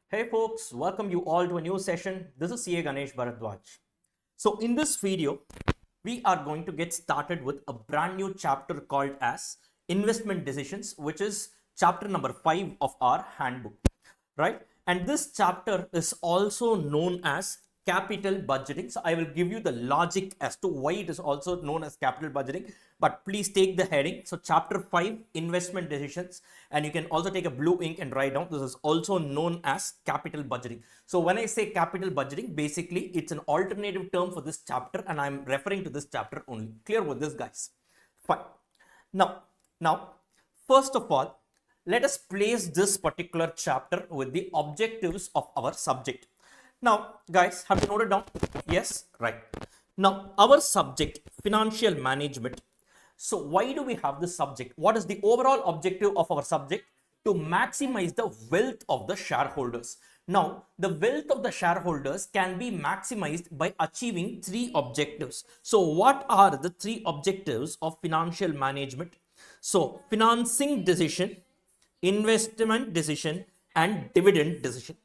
Hey folks, welcome you all to a new session. This is CA Ganesh Bharadwaj. So in this video, we are going to get started with a brand new chapter called as Investment Decisions, which is chapter number 5 of our handbook, right? And this chapter is also known as capital budgeting. So I will give you the logic as to why it is also known as capital budgeting, but please take the heading. So chapter 5, investment decisions, and you can also take a blue ink and write down this is also known as capital budgeting. So when I say capital budgeting, basically it's an alternative term for this chapter, and I'm referring to this chapter only. Clear with this, guys? Fine. Now, first of all, let us place this particular chapter with the objectives of our subject. Now, guys, have you noted down? Yes, right. Now, our subject, financial management. So, why do we have this subject? What is the overall objective of our subject? To maximize the wealth of the shareholders. Now, the wealth of the shareholders can be maximized by achieving three objectives. So, what are the three objectives of financial management? So, financing decision, investment decision, and dividend decision.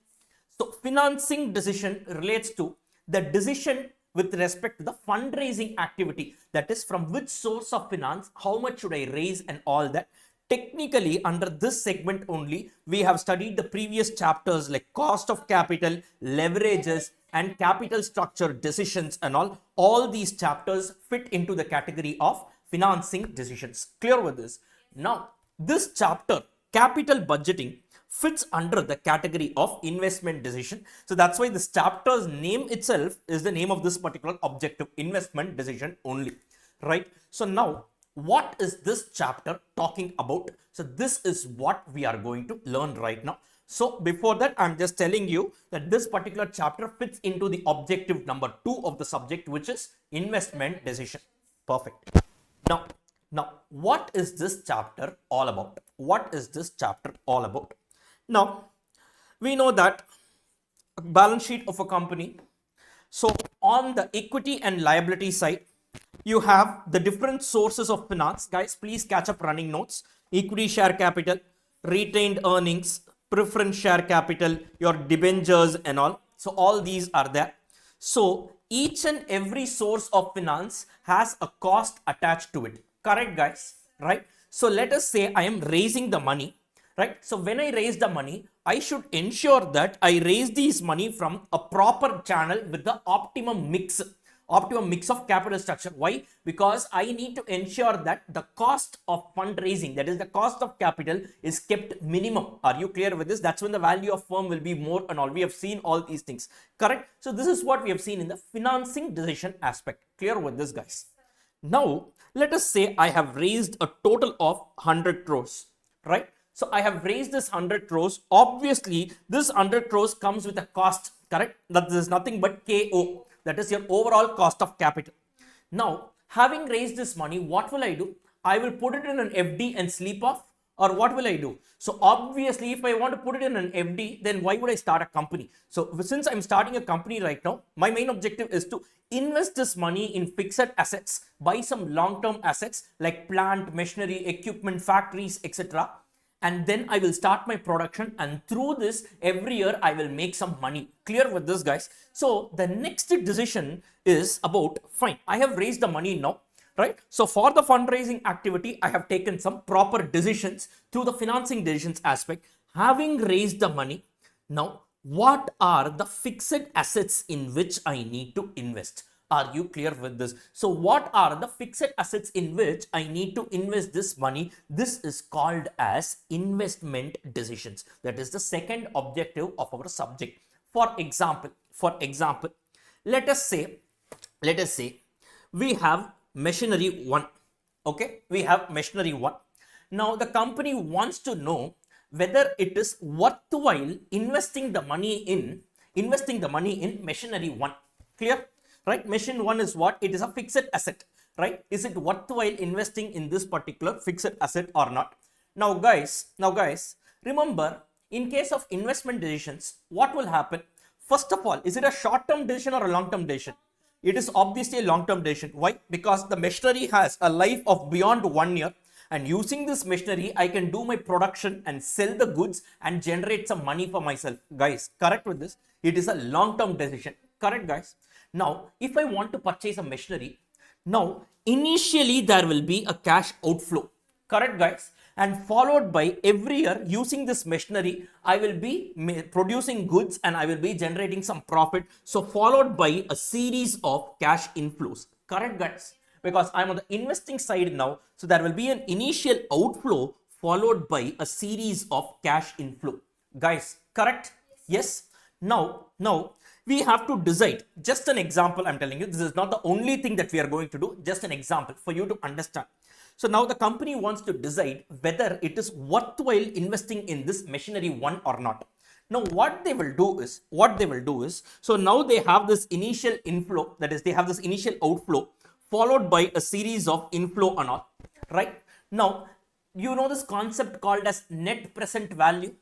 So financing decision relates to the decision with respect to the fundraising activity, that is from which source of finance, how much should I raise and all that. Technically, under this segment only, we have studied the previous chapters like cost of capital, leverages, and capital structure decisions and all. All these chapters fit into the category of financing decisions. Clear with this? Now, this chapter, capital budgeting, fits under the category of investment decision. So that's why this chapter's name itself is the name of this particular objective, investment decision only, right? So now, what is this chapter talking about? So this is what we are going to learn right now. So before that, I'm just telling you that this particular chapter fits into the objective number 2 of the subject, which is investment decision. Perfect. Now, what is this chapter all about? What is this chapter all about? Now, we know that a balance sheet of a company. So, on the equity and liability side, you have the different sources of finance. Guys, please catch up running notes. Equity share capital, retained earnings, preference share capital, your debentures and all. So, all these are there. So, each and every source of finance has a cost attached to it. Correct, guys? Right? So, let us say I am raising the money. Right? So when I raise the money, I should ensure that I raise these money from a proper channel with the optimum mix of capital structure. Why? Because I need to ensure that the cost of fundraising, that is the cost of capital, is kept minimum. Are you clear with this? That's when the value of firm will be more and all. We have seen all these things. Correct? So this is what we have seen in the financing decision aspect. Clear with this, guys? Now, let us say I have raised a total of 100 crores. Right? So I have raised this 100 crores. Obviously, this 100 crores comes with a cost, correct? That is nothing but KO. That is your overall cost of capital. Now, having raised this money, what will I do? I will put it in an FD and sleep off, or what will I do? So obviously, if I want to put it in an FD, then why would I start a company? So since I'm starting a company right now, my main objective is to invest this money in fixed assets, buy some long-term assets like plant, machinery, equipment, factories, etc. And then I will start my production, and through this every year I will make some money. Clear with this, guys? So the next decision is about, fine, I have raised the money now, right? So for the fundraising activity, I have taken some proper decisions through the financing decisions aspect. Having raised the money, now what are the fixed assets in which I need to invest? Are you clear with this? So what are the fixed assets in which I need to invest this money? This is called as investment decisions. That is the second objective of our subject. For example, let us say we have machinery 1. Okay, we have machinery 1. Now the company wants to know whether it is worthwhile investing the money in machinery 1. Clear? Right? Machine 1 is what? It is a fixed asset, right? Is it worthwhile investing in this particular fixed asset or not? Now guys, remember, in case of investment decisions, what will happen? First of all, is it a short-term decision or a long-term decision? It is obviously a long-term decision. Why? Because the machinery has a life of beyond 1 year, And using this machinery, I can do my production and sell the goods and generate some money for myself. Guys, correct with this? It is a long-term decision. Correct, guys? Now, if I want to purchase a machinery, now initially there will be a cash outflow. Correct, guys? And followed by every year using this machinery, I will be producing goods and I will be generating some profit. So followed by a series of cash inflows. Correct, guys? Because I'm on the investing side now. So there will be an initial outflow followed by a series of cash inflow. Guys, correct? Yes. Now we have to decide. Just an example, I'm telling you, this is not the only thing that we are going to do. Just an example for you to understand. So now the company wants to decide whether it is worthwhile investing in this machinery one or not. Now what they will do is, so now they have this initial inflow, that is they have this initial outflow followed by a series of inflow and all, right? Now, you know this concept called as net present value.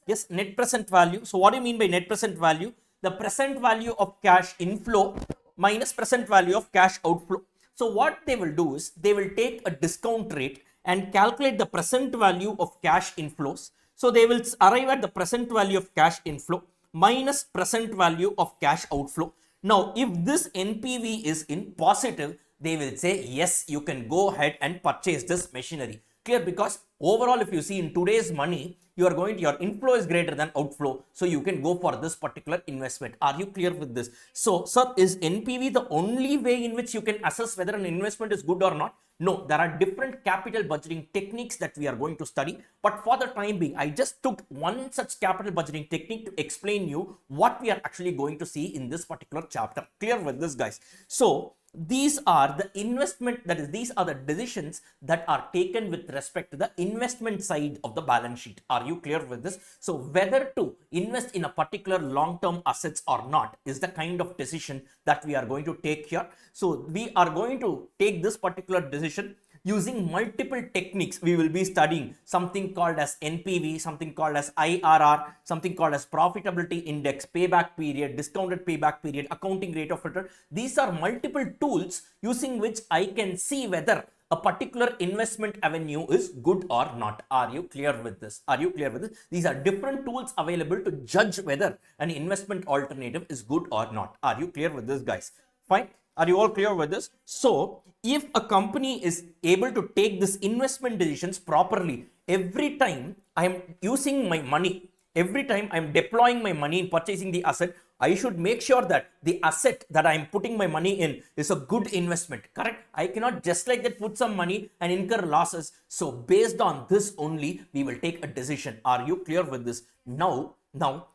Yes, net present value. So what do you mean by net present value? The present value of cash inflow minus present value of cash outflow. So what they will do is they will take a discount rate and calculate the present value of cash inflows. So they will arrive at the present value of cash inflow minus present value of cash outflow. Now, if this NPV is in positive, they will say, yes, you can go ahead and purchase this machinery. Clear? Because overall, if you see in today's money, your inflow is greater than outflow. So you can go for this particular investment. Are you clear with this? So, sir, is NPV the only way in which you can assess whether an investment is good or not? No, there are different capital budgeting techniques that we are going to study. But for the time being, I just took one such capital budgeting technique to explain you what we are actually going to see in this particular chapter. Clear with this, guys? So, these are the investment, that is, these are the decisions that are taken with respect to the investment side of the balance sheet. Are you clear with this? So whether to invest in a particular long-term assets or not is the kind of decision that we are going to take here. So we are going to take this particular decision using multiple techniques. We will be studying something called as NPV, something called as IRR, something called as profitability index, payback period, discounted payback period, accounting rate of return. These are multiple tools using which I can see whether a particular investment avenue is good or not. Are you clear with this? Are you clear with this? These are different tools available to judge whether an investment alternative is good or not. Are you clear with this, guys? Fine. Are you all clear with this? So, if a company is able to take this investment decisions properly, every time I am using my money, every time I am deploying my money in purchasing the asset, I should make sure that the asset that I am putting my money in is a good investment. Correct? I cannot just like that put some money and incur losses. So, based on this only, we will take a decision. Are you clear with this? Now,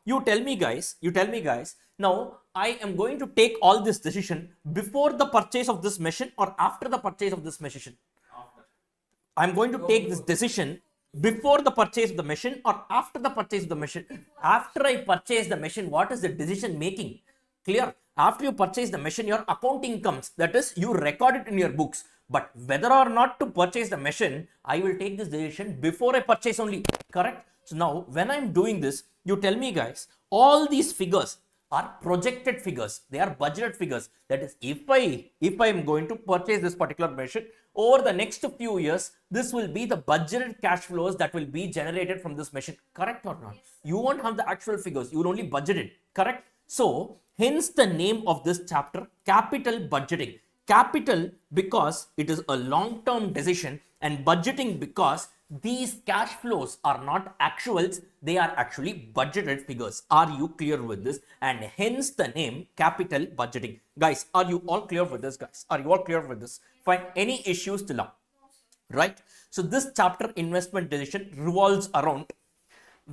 you tell me guys, now I am going to take all this decision before the purchase of this machine or after the purchase of this machine? I'm going to take this decision before the purchase of the machine or after the purchase of the machine. After I purchase the machine, what is the decision making? Clear? After you purchase the machine, your accounting comes. That is, you record it in your books. But whether or not to purchase the machine, I will take this decision before I purchase only. Correct? So now, when I'm doing this, you tell me guys, all these figures are projected figures. They are budgeted figures. That is, if I am going to purchase this particular machine, over the next few years, this will be the budgeted cash flows that will be generated from this machine. Correct or not? You won't have the actual figures. You will only budget it. Correct? So, hence the name of this chapter, capital budgeting. Capital because it is a long-term decision, and budgeting because these cash flows are not actuals, they are actually budgeted figures. Are you clear with this? And hence the name capital budgeting. Guys, are you all clear with this, guys? Are you all clear with this? Fine. Any issues till now? Right? So this chapter, investment decision, revolves around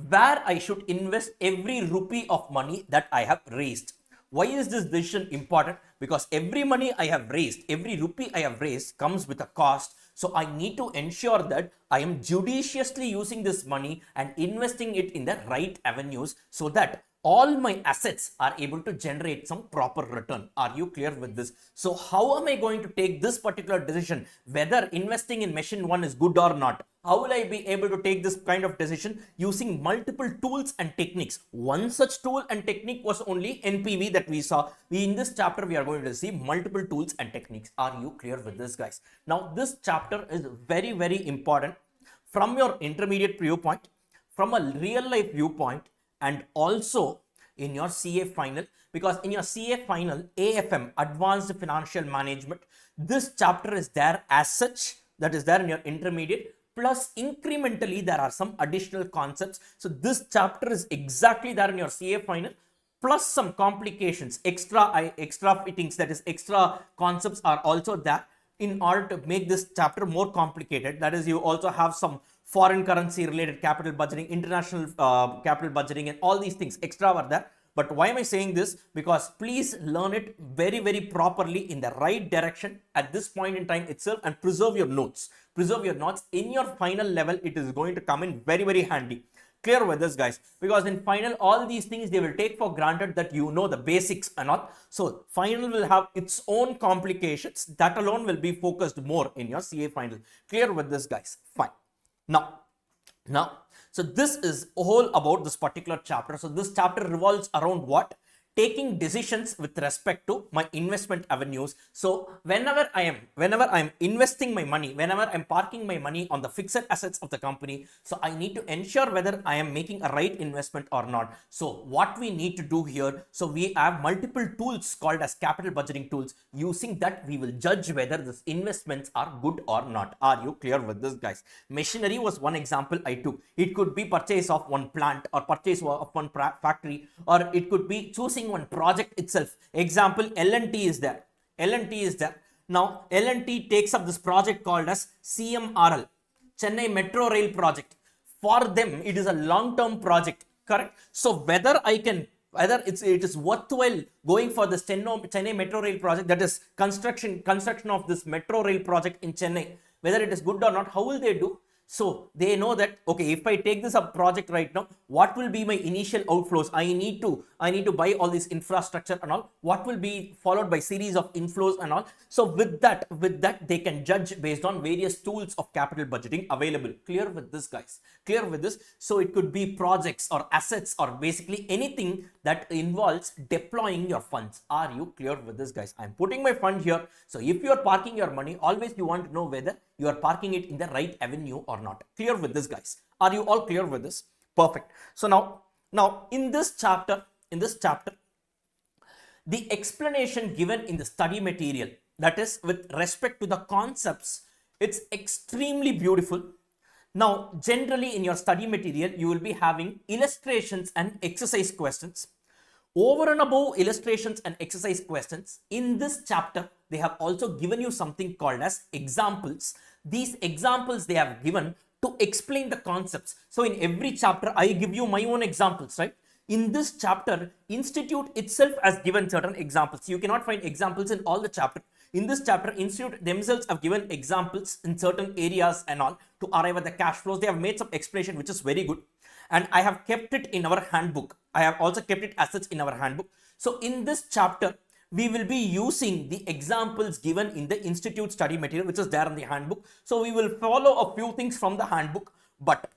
where I should invest every rupee of money that I have raised. Why is this decision important? Because every money I have raised, every rupee I have raised comes with a cost. So I need to ensure that I am judiciously using this money and investing it in the right avenues so that all my assets are able to generate some proper return. Are you clear with this? So how am I going to take this particular decision whether investing in machine 1 is good or not? How will I be able to take this kind of decision? Using multiple tools and techniques. One such tool and technique was only NPV that we saw. In this chapter, we are going to see multiple tools and techniques. Are you clear with this, guys? Now, this chapter is very, very important from your intermediate viewpoint, from a real life viewpoint, and also in your CA final, because in your CA final, AFM, Advanced Financial Management, this chapter is there as such, that is there in your intermediate, plus incrementally there are some additional concepts. So this chapter is exactly there in your CA final, plus some complications, extra fittings, that is extra concepts are also there in order to make this chapter more complicated. That is, you also have some foreign currency related capital budgeting, international capital budgeting, and all these things extra are there. But why am I saying this? Because please learn it very, very properly in the right direction at this point in time itself, and preserve your notes. Preserve your notes. In your final level, it is going to come in very, very handy. Clear with this, guys? Because in final, all these things they will take for granted that you know the basics and all. So final will have its own complications. That alone will be focused more in your CA final. Clear with this, guys? Fine. Now, so this is all about this particular chapter. So this chapter revolves around what? Taking decisions with respect to my investment avenues. So whenever I am investing my money, whenever I'm parking my money on the fixed assets of the company, so I need to ensure whether I am making a right investment or not. So what we need to do here, so we have multiple tools called as capital budgeting tools. Using that, we will judge whether these investments are good or not. Are you clear with this, guys? Machinery was one example I took. It could be purchase of one plant, or purchase of one factory, or it could be choosing one project itself. Example, L&T is there. L&T is there. Now, L&T takes up this project called as CMRL, Chennai Metro Rail project. For them, it is a long-term project, correct? So whether it is worthwhile going for this Chennai Metro Rail project, that is construction of this Metro Rail project in Chennai, whether it is good or not, how will they do? So they know that, okay, if I take this up project right now, what will be my initial outflows? I need to buy all this infrastructure and all. What will be followed by series of inflows and all. So with that, they can judge based on various tools of capital budgeting available. Clear with this, guys? Clear with this? So it could be projects or assets or basically anything that involves deploying your funds. Are you clear with this, guys? I'm putting my fund here. So if you are parking your money, always you want to know whether you are parking it in the right avenue or not. Clear with this, guys? Are you all clear with this? Perfect. So now in this chapter, the explanation given in the study material, that is with respect to the concepts, it's extremely beautiful. Now, generally in your study material, you will be having illustrations and exercise questions. Over and above illustrations and exercise questions, in this chapter, they have also given you something called as examples. These examples they have given to explain the concepts. So in every chapter, I give you my own examples, right? In this chapter, Institute itself has given certain examples. You cannot find examples in all the chapter. In this chapter, Institute themselves have given examples in certain areas and all to arrive at the cash flows. They have made some explanation, which is very good. And I have kept it in our handbook. I have also kept it as such in our handbook. So in this chapter, we will be using the examples given in the Institute study material, which is there in the handbook. So we will follow a few things from the handbook, but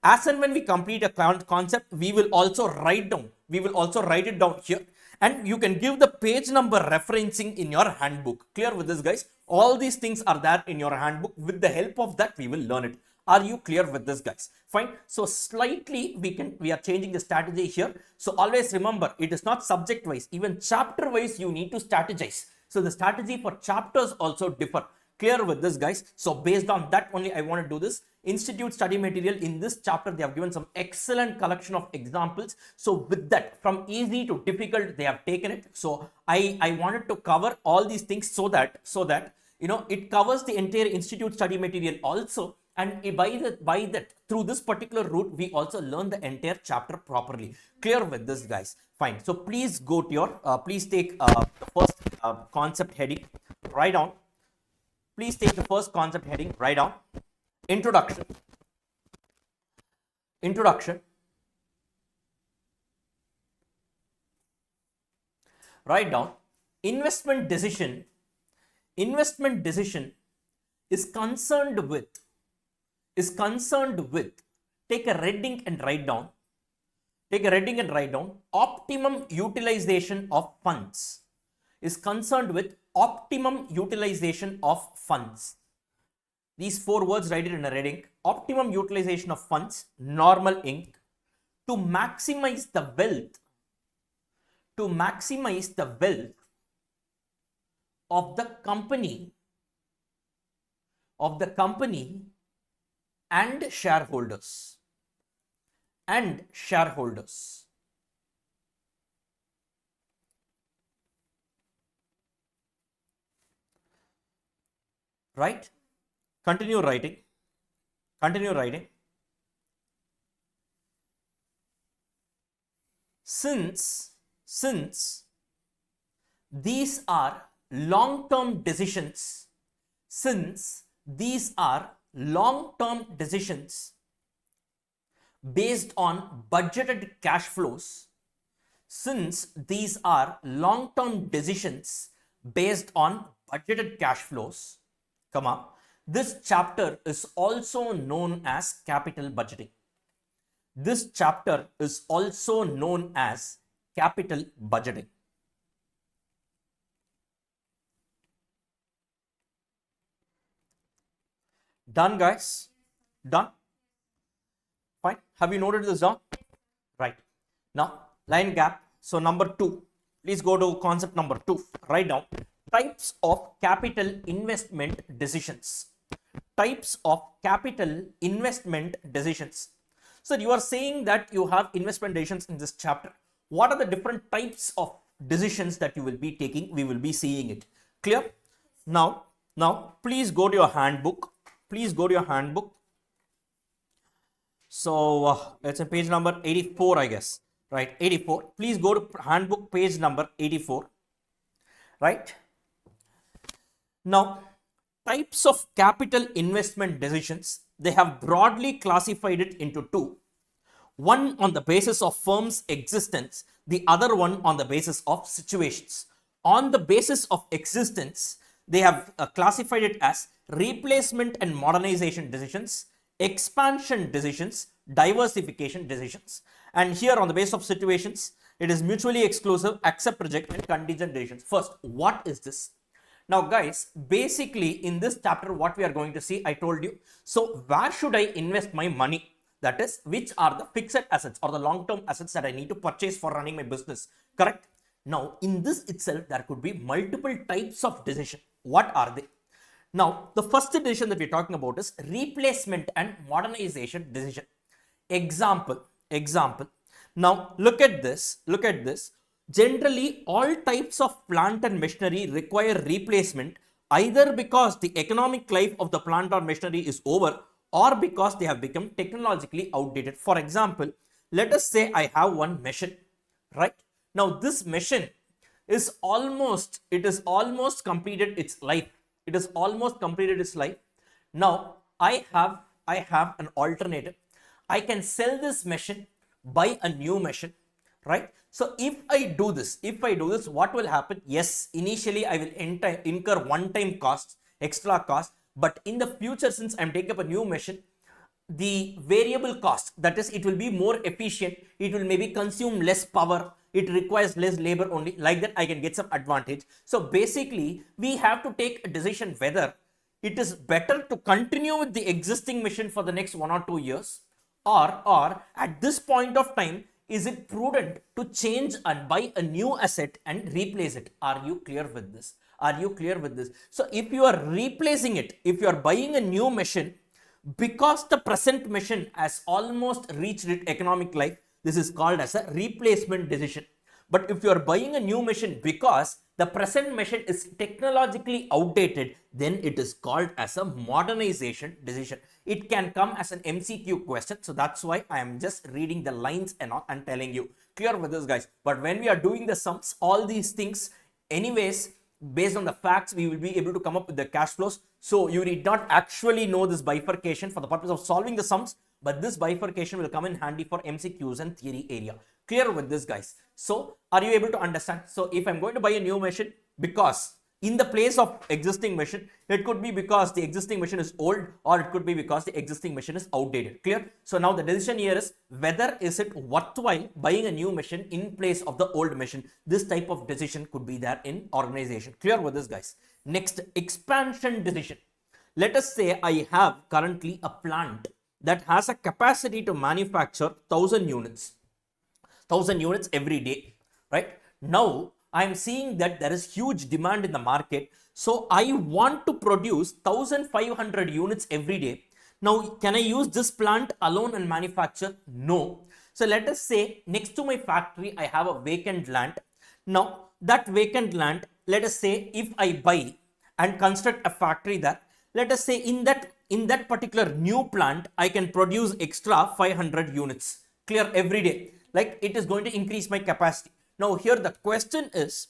as and when we complete a concept, we will also write down. We will also write it down here, and you can give the page number referencing in your handbook. Clear with this, guys? All these things are there in your handbook. With the help of that, we will learn it. Are you clear with this, guys? Fine. So slightly we are changing the strategy here. So always remember, it is not subject wise, even chapter wise you need to strategize. So the strategy for chapters also differ. Clear with this, guys? So based on that only I want to do this. Institute study material, in this chapter they have given some excellent collection of examples. So with that, from easy to difficult, they have taken it. So I wanted to cover all these things so that you know it covers the entire Institute study material also. And by that, through this particular route, we also learn the entire chapter properly. Clear with this, guys? Fine. So please go to your, please take the first concept heading, write down. Please take the first concept heading, write down. Introduction. Write down investment decision. Investment decision is concerned with, take a red ink and write down, optimum utilization of funds, is concerned with optimum utilization of funds. These 4 words, write it in a red ink. Optimum utilization of funds, normal ink, to maximize the wealth, of the company, and shareholders. Right? Continue writing. Since these are long-term decisions, based on budgeted cash flows, this chapter is also known as capital budgeting. Done, guys? Done? Fine. Have you noted this down? Right. Now, line gap. So, number 2. Please go to concept number 2. Write down types of capital investment decisions. So, you are saying that you have investment decisions in this chapter. What are the different types of decisions that you will be taking? We will be seeing it. Clear? Now, please go to your handbook. So, it's a page number 84, I guess. Right, 84. Please go to handbook page number 84. Right? Now, types of capital investment decisions, they have broadly classified it into 2. One on the basis of firm's existence, the other one on the basis of situations. On the basis of existence, they have classified it as replacement and modernization decisions, expansion decisions, diversification decisions. And here on the basis of situations, it is mutually exclusive, accept, reject, and contingent decisions. First, what is this? Now, guys, basically in this chapter, what we are going to see, I told you. So, where should I invest my money? That is, which are the fixed assets or the long-term assets that I need to purchase for running my business? Correct? Now, in this itself, there could be multiple types of decision. What are they? Now, the first decision that we're talking about is replacement and modernization decision. Example. Now, look at this. Generally, all types of plant and machinery require replacement either because the economic life of the plant or machinery is over or because they have become technologically outdated. For example, let us say I have one machine, right? Now, this machine is almost completed its life. Now, I have an alternative. I can sell this machine, buy a new machine, right? So if I do this, what will happen? Yes, initially I will incur one-time costs, extra cost, but in the future, since I'm taking up a new machine, the variable cost, that is, it will be more efficient, it will maybe consume less power, it requires less labor only, like that I can get some advantage. So basically, we have to take a decision whether it is better to continue with the existing machine for the next 1 or 2 years, or at this point of time, is it prudent to change and buy a new asset and replace it? Are you clear with this? So if you are replacing it, if you are buying a new machine, because the present machine has almost reached its economic life, this is called as a replacement decision. But if you are buying a new machine because the present machine is technologically outdated, then it is called as a modernization decision. It can come as an MCQ question. So that's why I am just reading the lines and telling you. Clear with this, guys? But when we are doing the sums, all these things, anyways, based on the facts, we will be able to come up with the cash flows. So you need not actually know this bifurcation for the purpose of solving the sums, but this bifurcation will come in handy for MCQs and theory area. Clear with this, guys? So are you able to understand? So if I'm going to buy a new machine, because in the place of existing machine, it could be because the existing machine is old, or it could be because the existing machine is outdated. Clear? So now the decision here is whether is it worthwhile buying a new machine in place of the old machine. This type of decision could be there in organization. Clear with this, guys? Next, expansion decision. Let us say I have currently a plant that has a capacity to manufacture 1,000 units every day, right? Now I am seeing that there is huge demand in the market, so I want to produce 1,500 units every day. Now can I use this plant alone and manufacture? No. So let us say next to my factory I have a vacant land. Now that vacant land, let us say if I buy and construct a factory there, let us say in that particular new plant I can produce extra 500 units. Clear? Every day, like it is going to increase my capacity. Now here the question is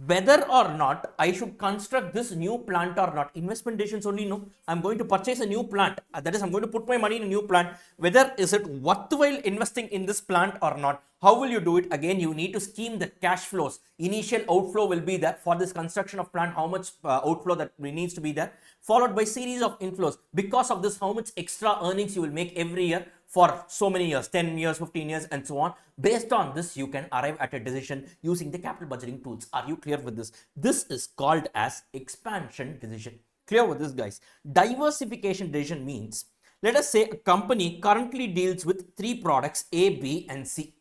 whether or not I should construct this new plant or not. Investment decisions only. No, I'm going to purchase a new plant, that is I'm going to put my money in a new plant. Whether is it worthwhile investing in this plant or not. How will you do it? Again, you need to scheme the cash flows. Initial outflow will be there for this construction of plant, how much outflow that needs to be there, followed by series of inflows. Because of this, how much extra earnings you will make every year for so many years, 10 years, 15 years, and so on. Based on this, you can arrive at a decision using the capital budgeting tools. Are you clear with this? This is called as expansion decision. Clear with this, guys? Diversification decision means, let us say a company currently deals with 3 products, A, B, and C.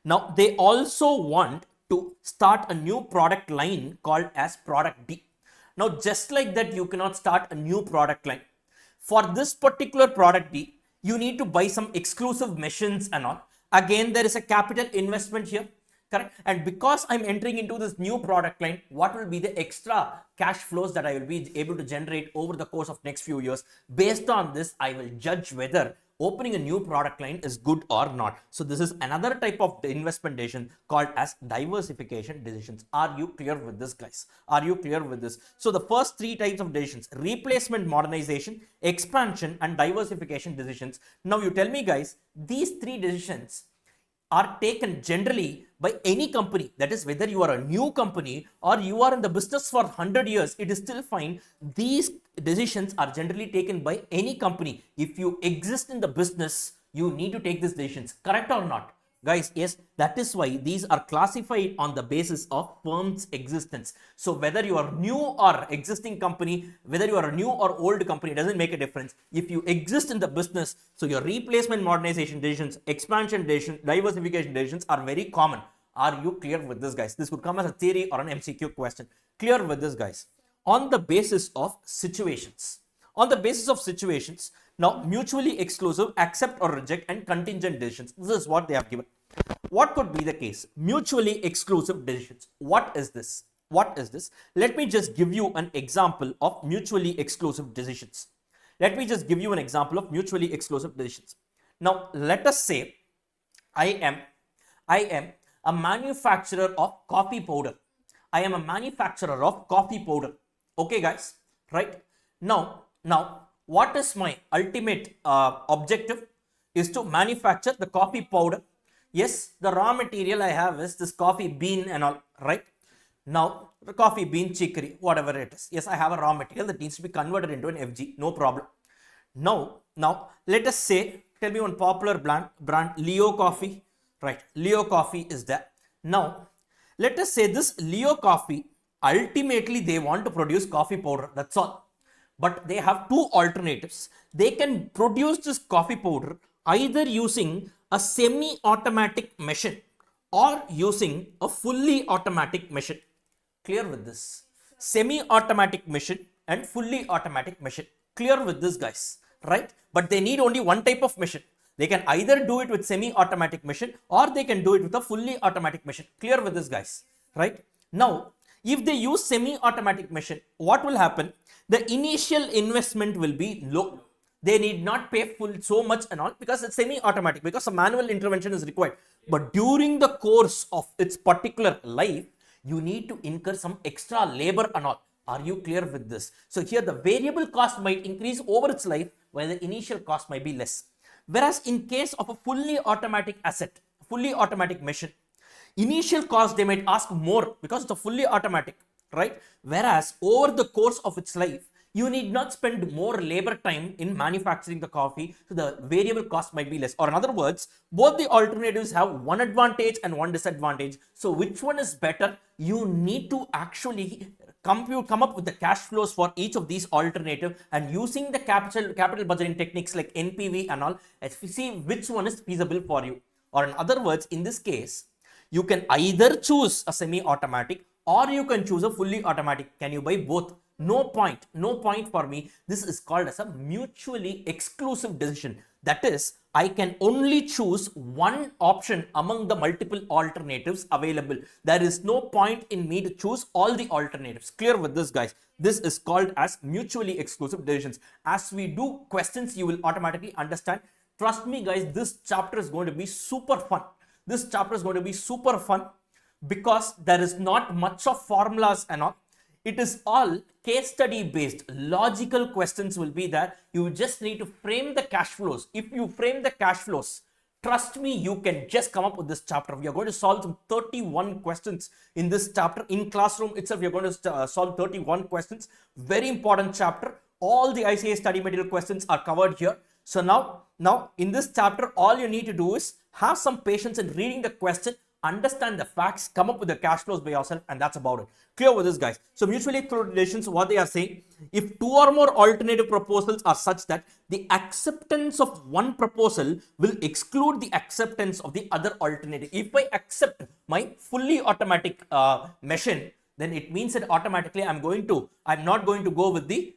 Now they also want to start a new product line called as product D. Now just like that, you cannot start a new product line. For this particular product D, you need to buy some exclusive machines and all. Again, there is a capital investment here, correct? And because I'm entering into this new product line, what will be the extra cash flows that I will be able to generate over the course of next few years? Based on this, I will judge whether opening a new product line is good or not. So this is another type of investment decision called as diversification decisions. Are you clear with this, guys? Are you clear with this? So the first 3 types of decisions: replacement, modernization, expansion, and diversification decisions. Now you tell me, guys, these 3 decisions are taken generally by any company. That is, whether you are a new company or you are in the business for 100 years, it is still fine. These decisions are generally taken by any company. If you exist in the business, you need to take these decisions. Correct or not? Guys, yes, that is why these are classified on the basis of firm's existence. So whether you are new or existing company, whether you are a new or old company, it doesn't make a difference. If you exist in the business, so your replacement, modernization decisions, expansion decisions, diversification decisions are very common. Are you clear with this, guys? This would come as a theory or an MCQ question. Clear with this, guys? On the basis of situations. On the basis of situations, now mutually exclusive, accept or reject, and contingent decisions. This is what they have given. What could be the case? Mutually exclusive decisions. What is this? What is this? Let me just give you an example of mutually exclusive decisions. Let me just give you an example of mutually exclusive decisions. Now, let us say I am a manufacturer of coffee powder. I am a manufacturer of coffee powder. Okay, guys, right? Now, what is my ultimate objective? Is to manufacture the coffee powder. Yes, the raw material I have is this coffee bean and all, right? Now, the coffee bean chicory, whatever it is. Yes, I have a raw material that needs to be converted into an FG, no problem. Now, let us say, tell me one popular brand, Leo Coffee, right? Leo Coffee is there. Now, let us say this Leo Coffee, ultimately they want to produce coffee powder, that's all. But they have 2 alternatives. They can produce this coffee powder either using a semi-automatic machine or using a fully automatic machine. Clear with this? Semi-automatic machine and fully automatic machine. Clear with this, guys, right? But they need only one type of machine. They can either do it with semi-automatic machine or they can do it with a fully automatic machine. Clear with this, guys, right? Now, if they use semi-automatic machine, what will happen? The initial investment will be low. They need not pay so much and all because it's semi-automatic, because a manual intervention is required. But during the course of its particular life, you need to incur some extra labor and all. Are you clear with this? So here the variable cost might increase over its life while the initial cost might be less. Whereas in case of a fully automatic asset, fully automatic machine, initial cost they might ask more because it's a fully automatic, right? Whereas over the course of its life, you need not spend more labor time in manufacturing the coffee, so the variable cost might be less. Or in other words, both the alternatives have one advantage and one disadvantage. So which one is better? You need to actually come up with the cash flows for each of these alternative, and using the capital budgeting techniques like NPV and all, see which one is feasible for you. Or in other words, in this case, you can either choose a semi-automatic or you can choose a fully automatic. Can you buy both? No point. No point for me. This is called as a mutually exclusive decision. That is, I can only choose one option among the multiple alternatives available. There is no point in me to choose all the alternatives. Clear with this, guys? This is called as mutually exclusive decisions. As we do questions, you will automatically understand. Trust me, guys, this chapter is going to be super fun. This chapter is going to be super fun because there is not much of formulas and all. It is all case study based. Logical questions will be there. You just need to frame the cash flows. If you frame the cash flows, trust me, you can just come up with this chapter. We are going to solve some 31 questions in this chapter. In classroom itself, we are going to solve 31 questions. Very important chapter. All the ICA study material questions are covered here. So now in this chapter, all you need to do is have some patience in reading the question, understand the facts, come up with the cash flows by yourself, and that's about it. Clear with this, guys? So mutually exclusive decisions, what they are saying, if two or more alternative proposals are such that the acceptance of one proposal will exclude the acceptance of the other alternative. If I accept my fully automatic machine, then it means that automatically I'm not going to go with the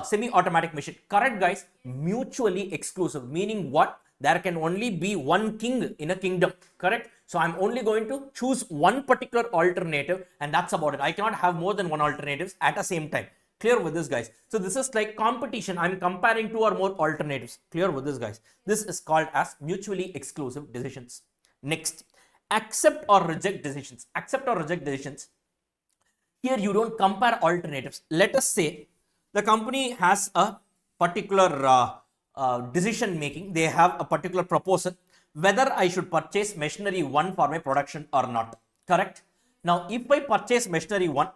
semi-automatic machine. Correct, guys? Mutually exclusive, meaning what? There can only be one king in a kingdom. Correct? So I'm only going to choose one particular alternative, and that's about it. I cannot have more than one alternatives at the same time. Clear with this, guys? So this is like competition. I'm comparing two or more alternatives. Clear with this, guys? This is called as mutually exclusive decisions. Next, accept or reject decisions. Accept or reject decisions. Here you don't compare alternatives. Let us say the company has a particular decision making. They have a particular proposal whether I should purchase machinery 1 for my production or not. Correct? Now, if I purchase machinery 1,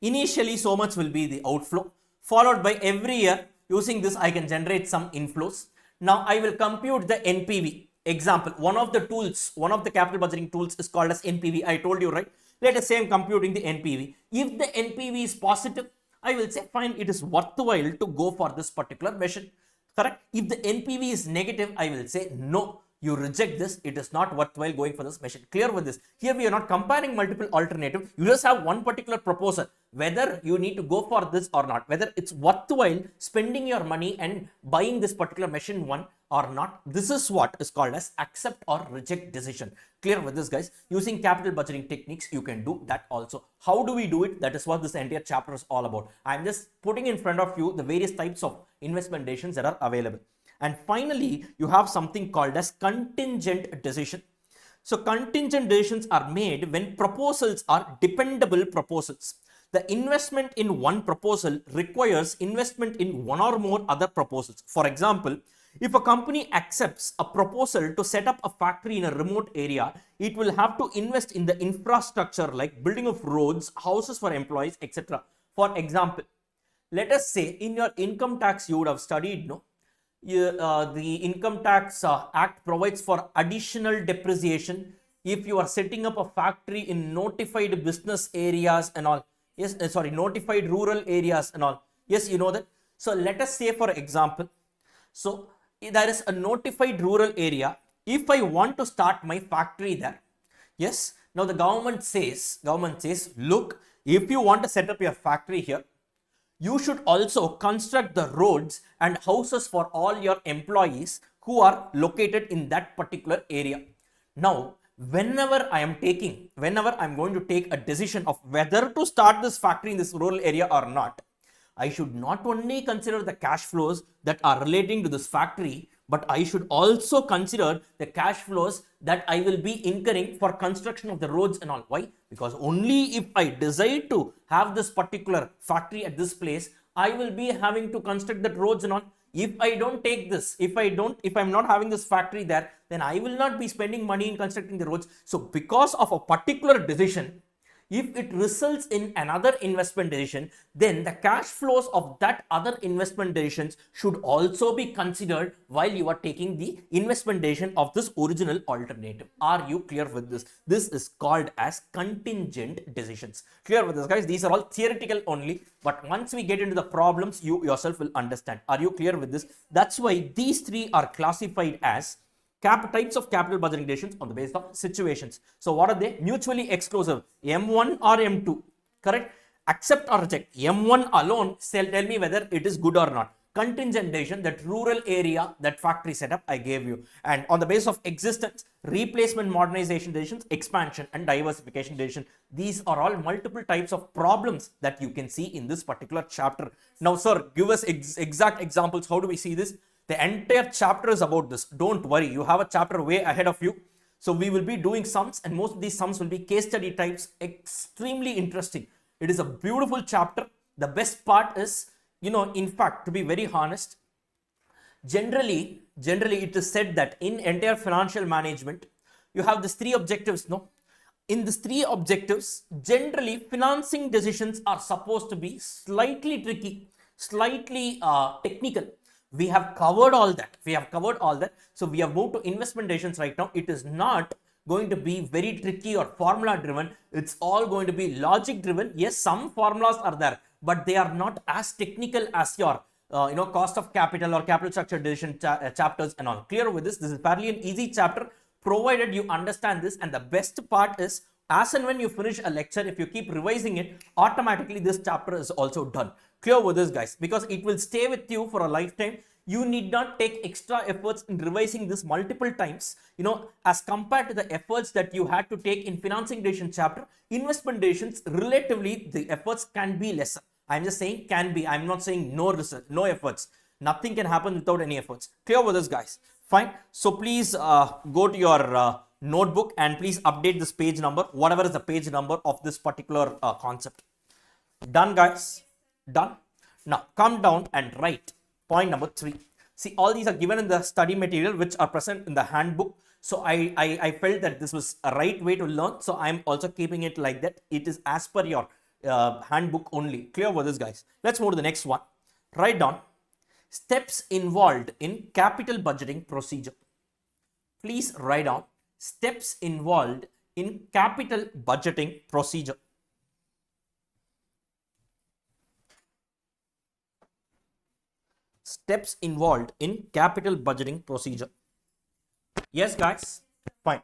initially so much will be the outflow, followed by every year using this I can generate some inflows. Now I will compute the NPV. Example, one of the capital budgeting tools is called as NPV. I told you, right? Let us say I'm computing the NPV. If the NPV is positive, I will say fine, it is worthwhile to go for this particular machine. Correct? If the NPV is negative, I will say no, you reject this. It is not worthwhile going for this machine. Clear with this? Here we are not comparing multiple alternatives. You just have one particular proposal, whether you need to go for this or not, whether it's worthwhile spending your money and buying this particular machine 1 or not. This is what is called as accept or reject decision. Clear with this, guys? Using capital budgeting techniques, you can do that also. How do we do it? That is what this entire chapter is all about. I'm just putting in front of you the various types of investment decisions that are available. And finally, you have something called as contingent decision. So contingent decisions are made when proposals are dependable proposals. The investment in one proposal requires investment in one or more other proposals. For example, if a company accepts a proposal to set up a factory in a remote area, it will have to invest in the infrastructure like building of roads, houses for employees, etc. For example, let us say in your income tax you would have studied, no? The Income Tax Act provides for additional depreciation if you are setting up a factory in notified business areas and all. Yes, notified rural areas and all. Yes, you know that. So let us say, for example, so there is a notified rural area. If I want to start my factory there, yes, now the government says, look, if you want to set up your factory here, you should also construct the roads and houses for all your employees who are located in that particular area. Now, whenever I'm going to take a decision of whether to start this factory in this rural area or not, I should not only consider the cash flows that are relating to this factory, but I should also consider the cash flows that I will be incurring for construction of the roads and all. Why? Because only if I decide to have this particular factory at this place, I will be having to construct that roads and all. If I don't take this, if I'm not having this factory there, then I will not be spending money in constructing the roads. So because of a particular decision, if it results in another investment decision, then the cash flows of that other investment decisions should also be considered while you are taking the investment decision of this original alternative. Are you clear with this? This is called as contingent decisions. Clear with this, guys? These are all theoretical only, but once we get into the problems, you yourself will understand. Are you clear with this? That's why these three are classified as types of capital budgeting decisions on the basis of situations. So what are they? Mutually exclusive, M1 or M2, correct? Accept or reject. M1 alone, tell me whether it is good or not. Contingent decision, that rural area, that factory setup I gave you. And on the basis of existence, replacement modernization decisions, expansion and diversification decision. These are all multiple types of problems that you can see in this particular chapter. Now, sir, give us exact examples. How do we see this? The entire chapter is about this. Don't worry, you have a chapter way ahead of you. So we will be doing sums, and most of these sums will be case study types. Extremely interesting. It is a beautiful chapter. The best part is, in fact, to be very honest, generally it is said that in entire financial management, you have these three objectives, no? In these three objectives, generally financing decisions are supposed to be slightly tricky, slightly technical. We have covered all that. So we have moved to investment decisions right now. It is not going to be very tricky or formula driven. It's all going to be logic driven. Yes, some formulas are there, but they are not as technical as your cost of capital or capital structure decision chapters and all. Clear with this? This is fairly an easy chapter, provided you understand this. And the best part is, as and when you finish a lecture, if you keep revising it, automatically this chapter is also done. Clear with this, guys, because it will stay with you for a lifetime. You need not take extra efforts in revising this multiple times, as compared to the efforts that you had to take in financing decision chapter. Investment decisions, relatively, the efforts can be lesser. I'm just saying can be. I'm not saying no research, no efforts. Nothing can happen without any efforts. Clear with this, guys? Fine. So please go to your notebook and please update this page number, whatever is the page number of this particular concept. Done, guys? Done. Now come down and write point number 3. See, all these are given in the study material which are present in the handbook. So I felt that this was a right way to learn. So I'm also keeping it like that. It is as per your handbook only. Clear with this, guys? Let's move to the next one. Write down steps involved in capital budgeting procedure. Please write down steps involved in capital budgeting procedure. Steps involved in capital budgeting procedure. Yes, guys? Fine.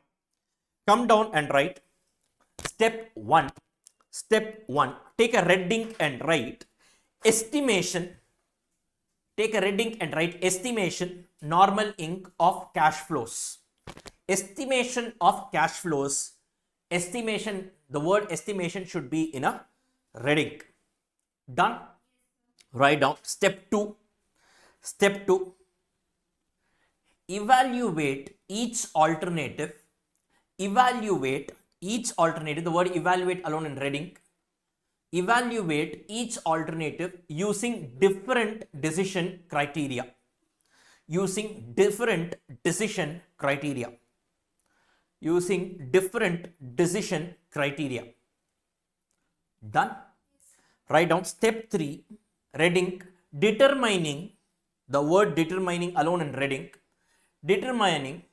Come down and write step 1. Step 1. Take a red ink and write estimation. Take a red ink and write estimation, normal ink, of cash flows. Estimation of cash flows. Estimation, the word estimation should be in a red ink. Done? Write down step 2. Step 2, evaluate each alternative. Evaluate each alternative, the word evaluate alone in red ink. Evaluate each alternative using different decision criteria. Using different decision criteria. Using different decision criteria. Done? Write down step 3, red ink, determining. The word determining alone in red ink. Determining,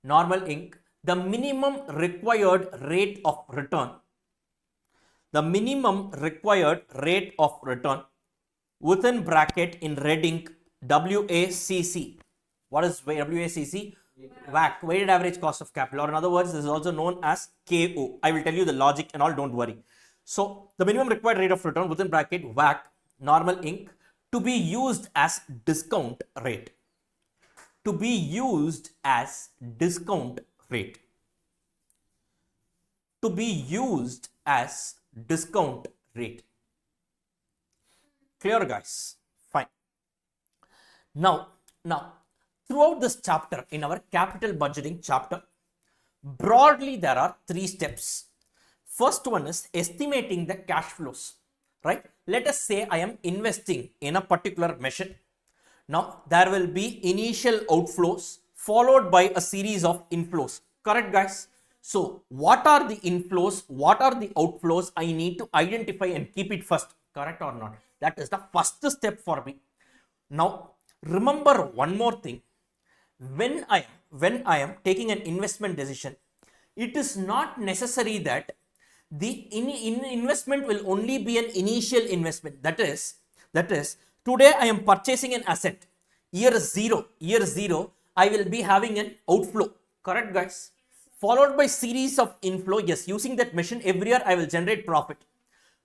normal ink, the minimum required rate of return. The minimum required rate of return, within bracket in red ink, WACC. What is WACC? WACC, weighted average cost of capital, or in other words, this is also known as KO. I will tell you the logic and all, don't worry. So the minimum required rate of return, within bracket WACC, normal ink, to be used as discount rate. To be used as discount rate. To be used as discount rate. Clear, guys? Fine. Now, throughout this chapter, in our capital budgeting chapter, broadly there are 3 steps. First one is estimating the cash flows. Right? Let us say I am investing in a particular machine. Now, there will be initial outflows followed by a series of inflows. Correct, guys? So, what are the inflows? What are the outflows? I need to identify and keep it first. Correct or not? That is the first step for me. Now, remember one more thing. When I am taking an investment decision, it is not necessary that the investment will only be an initial investment. That is today I am purchasing an asset. Year zero, I will be having an outflow. Correct, guys? Followed by series of inflow. Yes, using that machine every year I will generate profit.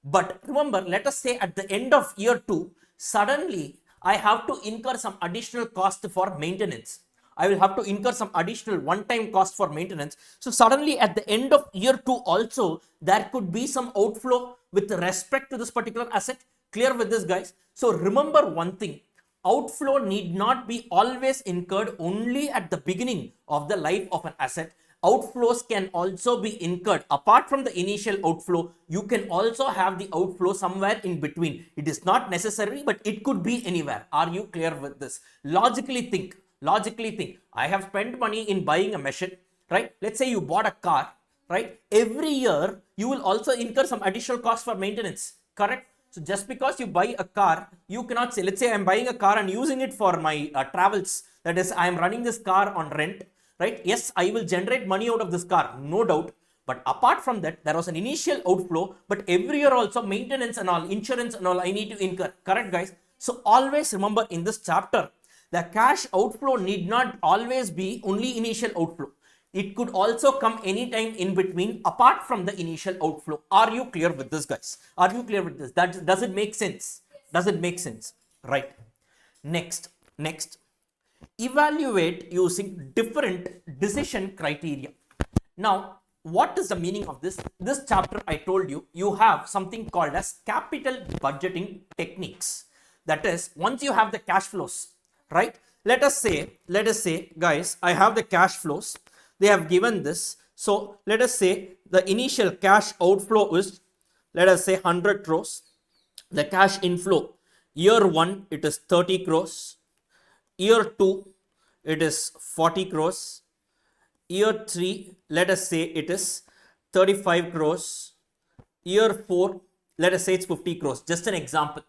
But remember, let us say at the end of year 2, suddenly I have to incur some additional cost for maintenance. I will have to incur some additional one-time cost for maintenance. So suddenly at the end of year 2 also, there could be some outflow with respect to this particular asset. Clear with this, guys? So remember one thing. Outflow need not be always incurred only at the beginning of the life of an asset. Outflows can also be incurred. Apart from the initial outflow, you can also have the outflow somewhere in between. It is not necessary, but it could be anywhere. Are you clear with this? Logically think. I have spent money in buying a machine, right? Let's say you bought a car, right? Every year, you will also incur some additional cost for maintenance. Correct? So just because you buy a car, you cannot say, let's say I'm buying a car and using it for my travels. That is, I'm running this car on rent, right? Yes, I will generate money out of this car, no doubt. But apart from that, there was an initial outflow, but every year also maintenance and all, insurance and all, I need to incur. Correct, guys? So always remember in this chapter, the cash outflow need not always be only initial outflow. It could also come anytime in between apart from the initial outflow. Are you clear with this, guys? Are you clear with this? Does it make sense? Does it make sense? Right. Next. Evaluate using different decision criteria. Now, what is the meaning of this? This chapter I told you, you have something called as capital budgeting techniques. That is, once you have the cash flows, right? Let us say, guys, I have the cash flows. They have given this. So let us say the initial cash outflow is, let us say 100 crores. The cash inflow, year 1, it is 30 crores. Year 2, it is 40 crores. Year 3, let us say it is 35 crores. Year 4, let us say it's 50 crores. Just an example.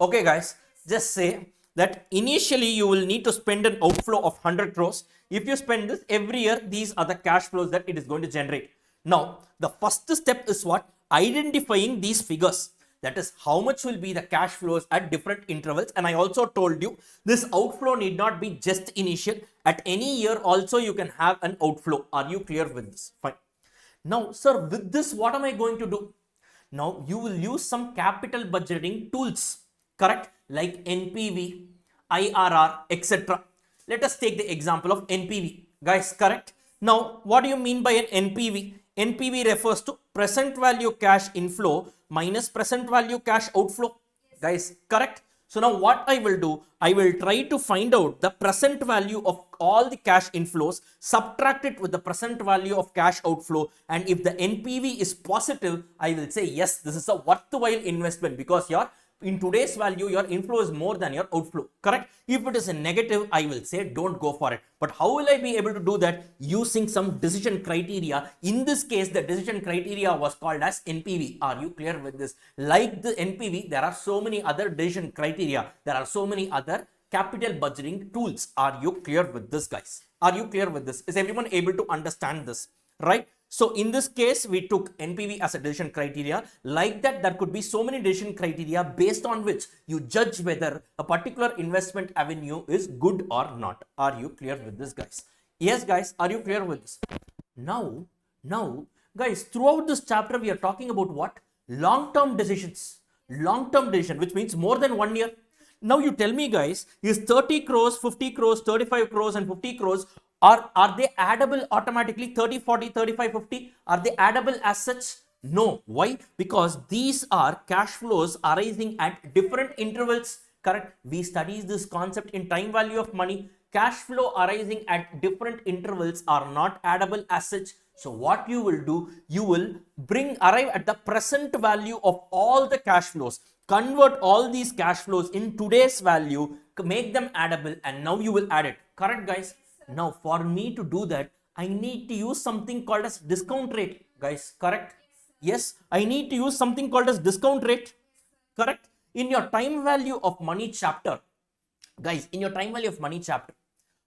Okay, guys, just say that initially you will need to spend an outflow of 100 crores. If you spend this every year, these are the cash flows that it is going to generate. Now, the first step is what? Identifying these figures. That is how much will be the cash flows at different intervals. And I also told you this outflow need not be just initial. At any year also you can have an outflow. Are you clear with this? Fine. Now, sir, with this, what am I going to do? Now, you will use some capital budgeting tools. Correct? Like NPV, IRR, etc. Let us take the example of NPV. Guys, correct? Now, what do you mean by an NPV? NPV refers to present value cash inflow minus present value cash outflow. Guys, correct? So now what I will do, I will try to find out the present value of all the cash inflows, subtract it with the present value of cash outflow, and if the NPV is positive, I will say yes, this is a worthwhile investment because in today's value, your inflow is more than your outflow. Correct? If it is a negative, I will say don't go for it. But how will I be able to do that? Using some decision criteria. In this case, the decision criteria was called as NPV. Are you clear with this? Like the NPV, there are so many other decision criteria. There are so many other capital budgeting tools. Are you clear with this, guys? Are you clear with this? Is everyone able to understand this? Right? So in this case, we took NPV as a decision criteria. Like that, there could be so many decision criteria based on which you judge whether a particular investment avenue is good or not. Are you clear with this, guys? Yes, guys, are you clear with this? Now, guys, throughout this chapter, we are talking about what? Long-term decisions. Long-term decision, which means more than 1 year. Now you tell me, guys, is 30 crores, 50 crores, 35 crores and 50 crores, are they addable automatically? 30, 40, 35, 50? Are they addable as such? No. Why? Because these are cash flows arising at different intervals. Correct? We studied this concept in time value of money. Cash flow arising at different intervals are not addable as such. So what you will do, you will arrive at the present value of all the cash flows. convert all these cash flows in today's value, make them addable, and now you will add it. Correct, guys? Now, for me to do that, I need to use something called as discount rate, guys. Correct? Yes, I need to use something called as discount rate. Correct? In your time value of money chapter, guys, in your time value of money chapter,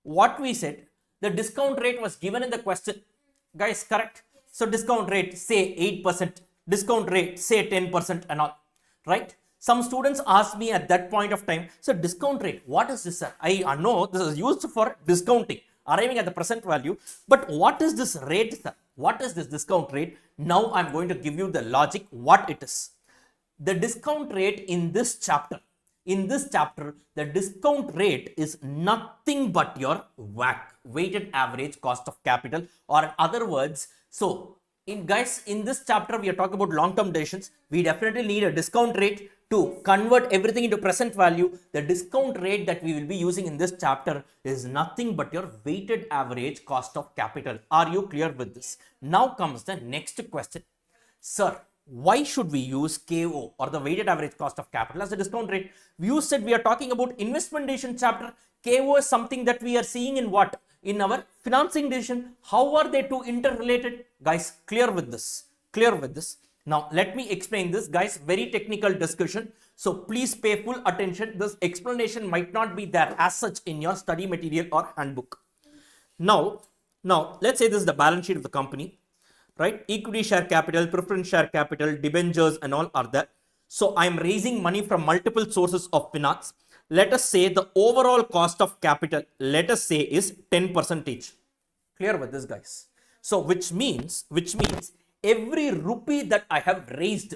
what we said, the discount rate was given in the question. Guys, correct? So discount rate, say 8%, discount rate, say 10% and all, right? Some students asked me at that point of time, so discount rate, what is this, sir? I know this is used for discounting, arriving at the present value, but what is this rate, sir? What is this discount rate? Now I'm going to give you the logic, what it is. The discount rate in this chapter, the discount rate is nothing but your WACC, weighted average cost of capital, or in other words, so in this chapter, we are talking about long-term decisions. We definitely need a discount rate to convert everything into present value. The discount rate that we will be using in this chapter is nothing but your weighted average cost of capital. Are you clear with this? Now comes the next question. Sir, why should we use KO, or the weighted average cost of capital, as a discount rate? You said we are talking about investment decision chapter. KO is something that we are seeing in what? In our financing decision. How are they two interrelated? Guys, clear with this. Clear with this. Now, let me explain this, guys. Very technical discussion. So, please pay full attention. This explanation might not be there as such in your study material or handbook. Now, let's say this is the balance sheet of the company. Right? Equity share capital, preference share capital, debentures and all are there. So I'm raising money from multiple sources of finance. Let us say the overall cost of capital, let us say, is 10%. Clear with this, guys? So which means every rupee that I have raised,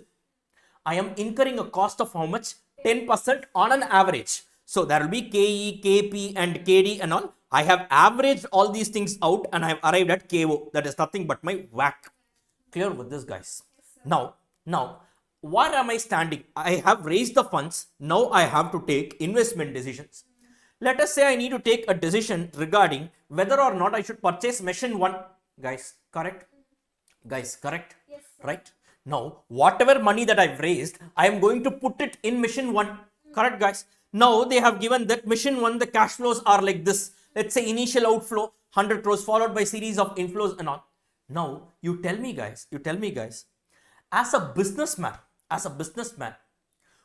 I am incurring a cost of how much? 10% on an average. So there will be KE, KP and KD and all. I have averaged all these things out and I have arrived at KO. That is nothing but my WACC. Clear with this, guys? Now, where am I standing? I have raised the funds. Now I have to take investment decisions. Let us say I need to take a decision regarding whether or not I should purchase machine 1. Guys, correct? Guys, correct? Yes, sir. Right? Now, whatever money that I've raised, I am going to put it in machine 1. Correct, guys? Now they have given that machine 1, the cash flows are like this. Let's say initial outflow 100 crores followed by series of inflows and all. Now you tell me guys, as a businessman,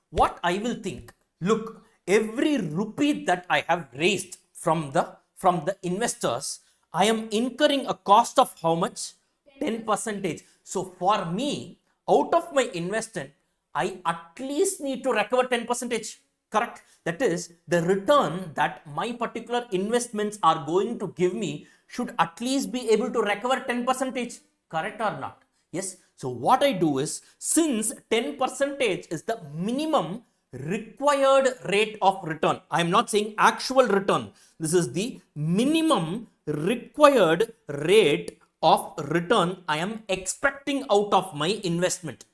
what I will think, look, every rupee that I have raised from the investors, I am incurring a cost of how much? 10%. So for me, out of my investment, I at least need to recover 10%. Correct? That is, the return that my particular investments are going to give me should at least be able to recover 10%. Correct or not? Yes. So what I do is, since 10% is the minimum required rate of return, I am not saying actual return. This is the minimum required rate of return I am expecting out of my investment.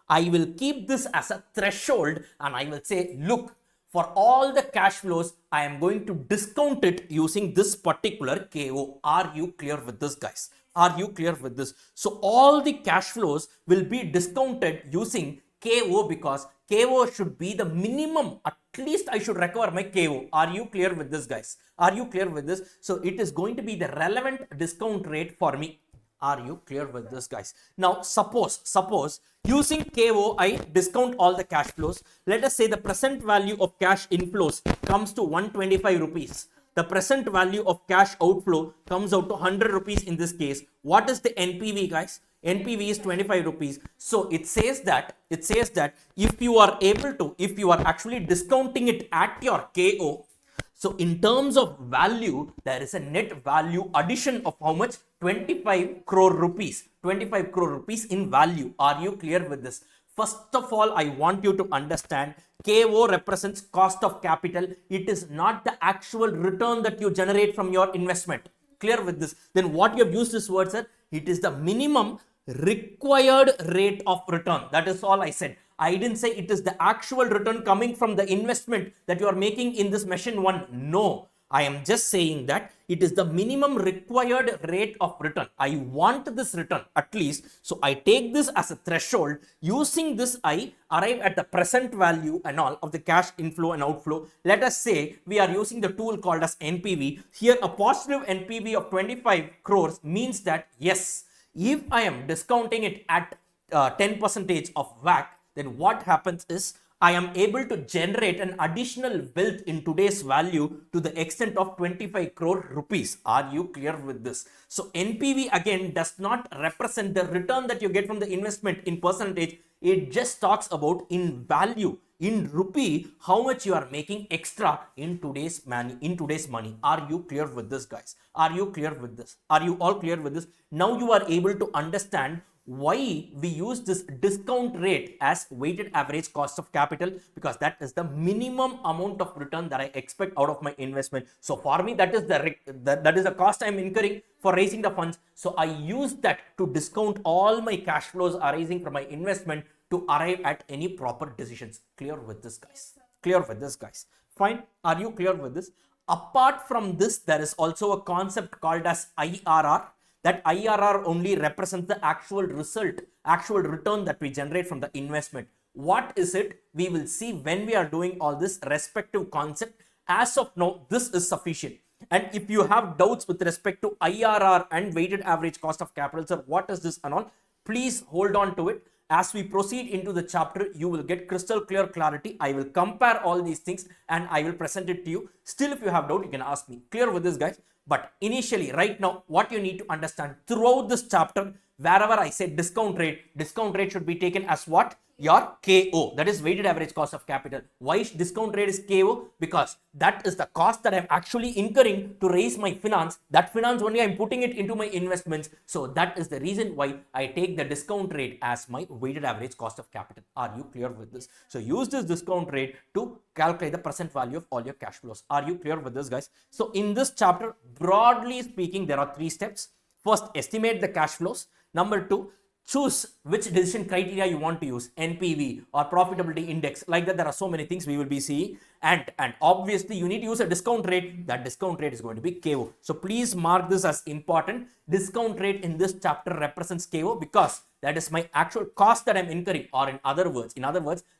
I will keep this as a threshold and I will say, look, for all the cash flows, I am going to discount it using this particular KO. Are you clear with this, guys? Are you clear with this? So all the cash flows will be discounted using KO because KO should be the minimum. At least I should recover my KO. Are you clear with this, guys? Are you clear with this? So it is going to be the relevant discount rate for me. Are you clear with this, guys? Now, suppose using KO, I discount all the cash flows. Let us say the present value of cash inflows comes to 125 rupees. The present value of cash outflow comes out to 100 rupees in this case. What is the NPV, guys? NPV is 25 rupees. So it says that if you are actually discounting it at your KO, so in terms of value, there is a net value addition of how much? 25 crore rupees. 25 crore rupees in value. Are you clear with this? First of all, I want you to understand KO represents cost of capital. It is not the actual return that you generate from your investment. Clear with this? Then what you have used this word, sir? It is the minimum required rate of return. That is all I said. I didn't say it is the actual return coming from the investment that you are making in this machine 1. No, I am just saying that it is the minimum required rate of return. I want this return at least. So I take this as a threshold. Using this, I arrive at the present value and all of the cash inflow and outflow. Let us say we are using the tool called as NPV. Here a positive NPV of 25 crores means that yes, if I am discounting it at 10% of WACC, then what happens is I am able to generate an additional wealth in today's value to the extent of 25 crore rupees. Are you clear with this? So NPV again does not represent the return that you get from the investment in percentage. It just talks about in value, in rupee, how much you are making extra in today's money. Are you clear with this, guys? Are you clear with this? Are you all clear with this? Now you are able to understand why we use this discount rate as weighted average cost of capital, because that is the minimum amount of return that I expect out of my investment. So for me, that is the cost I'm incurring for raising the funds. So I use that to discount all my cash flows arising from my investment to arrive at any proper decisions. Clear with this, guys? Clear with this, guys? Fine. Are you clear with this? Apart from this, there is also a concept called as IRR. That IRR only represents the actual result, actual return that we generate from the investment. What is it? We will see when we are doing all this respective concept. As of now, this is sufficient. And if you have doubts with respect to IRR and weighted average cost of capital, sir, what is this and all, please hold on to it. As we proceed into the chapter, you will get crystal clear clarity. I will compare all these things and I will present it to you. Still, if you have doubt, you can ask me. Clear with this, guys? But initially, right now, what you need to understand throughout this chapter, wherever I say discount rate should be taken as what? Your KO, that is weighted average cost of capital. Why discount rate is KO? Because that is the cost that I'm actually incurring to raise my finance. That finance only I'm putting it into my investments. So that is the reason why I take the discount rate as my weighted average cost of capital. Are you clear with this? So use this discount rate to calculate the present value of all your cash flows. Are you clear with this, guys? So in this chapter, broadly speaking, there are 3 steps. First, estimate the cash flows. Number 2, choose which decision criteria you want to use, NPV or profitability index. Like that, there are so many things we will be seeing. And obviously, you need to use a discount rate. That discount rate is going to be KO. So please mark this as important. Discount rate in this chapter represents KO because that is my actual cost that I'm incurring, or in other words,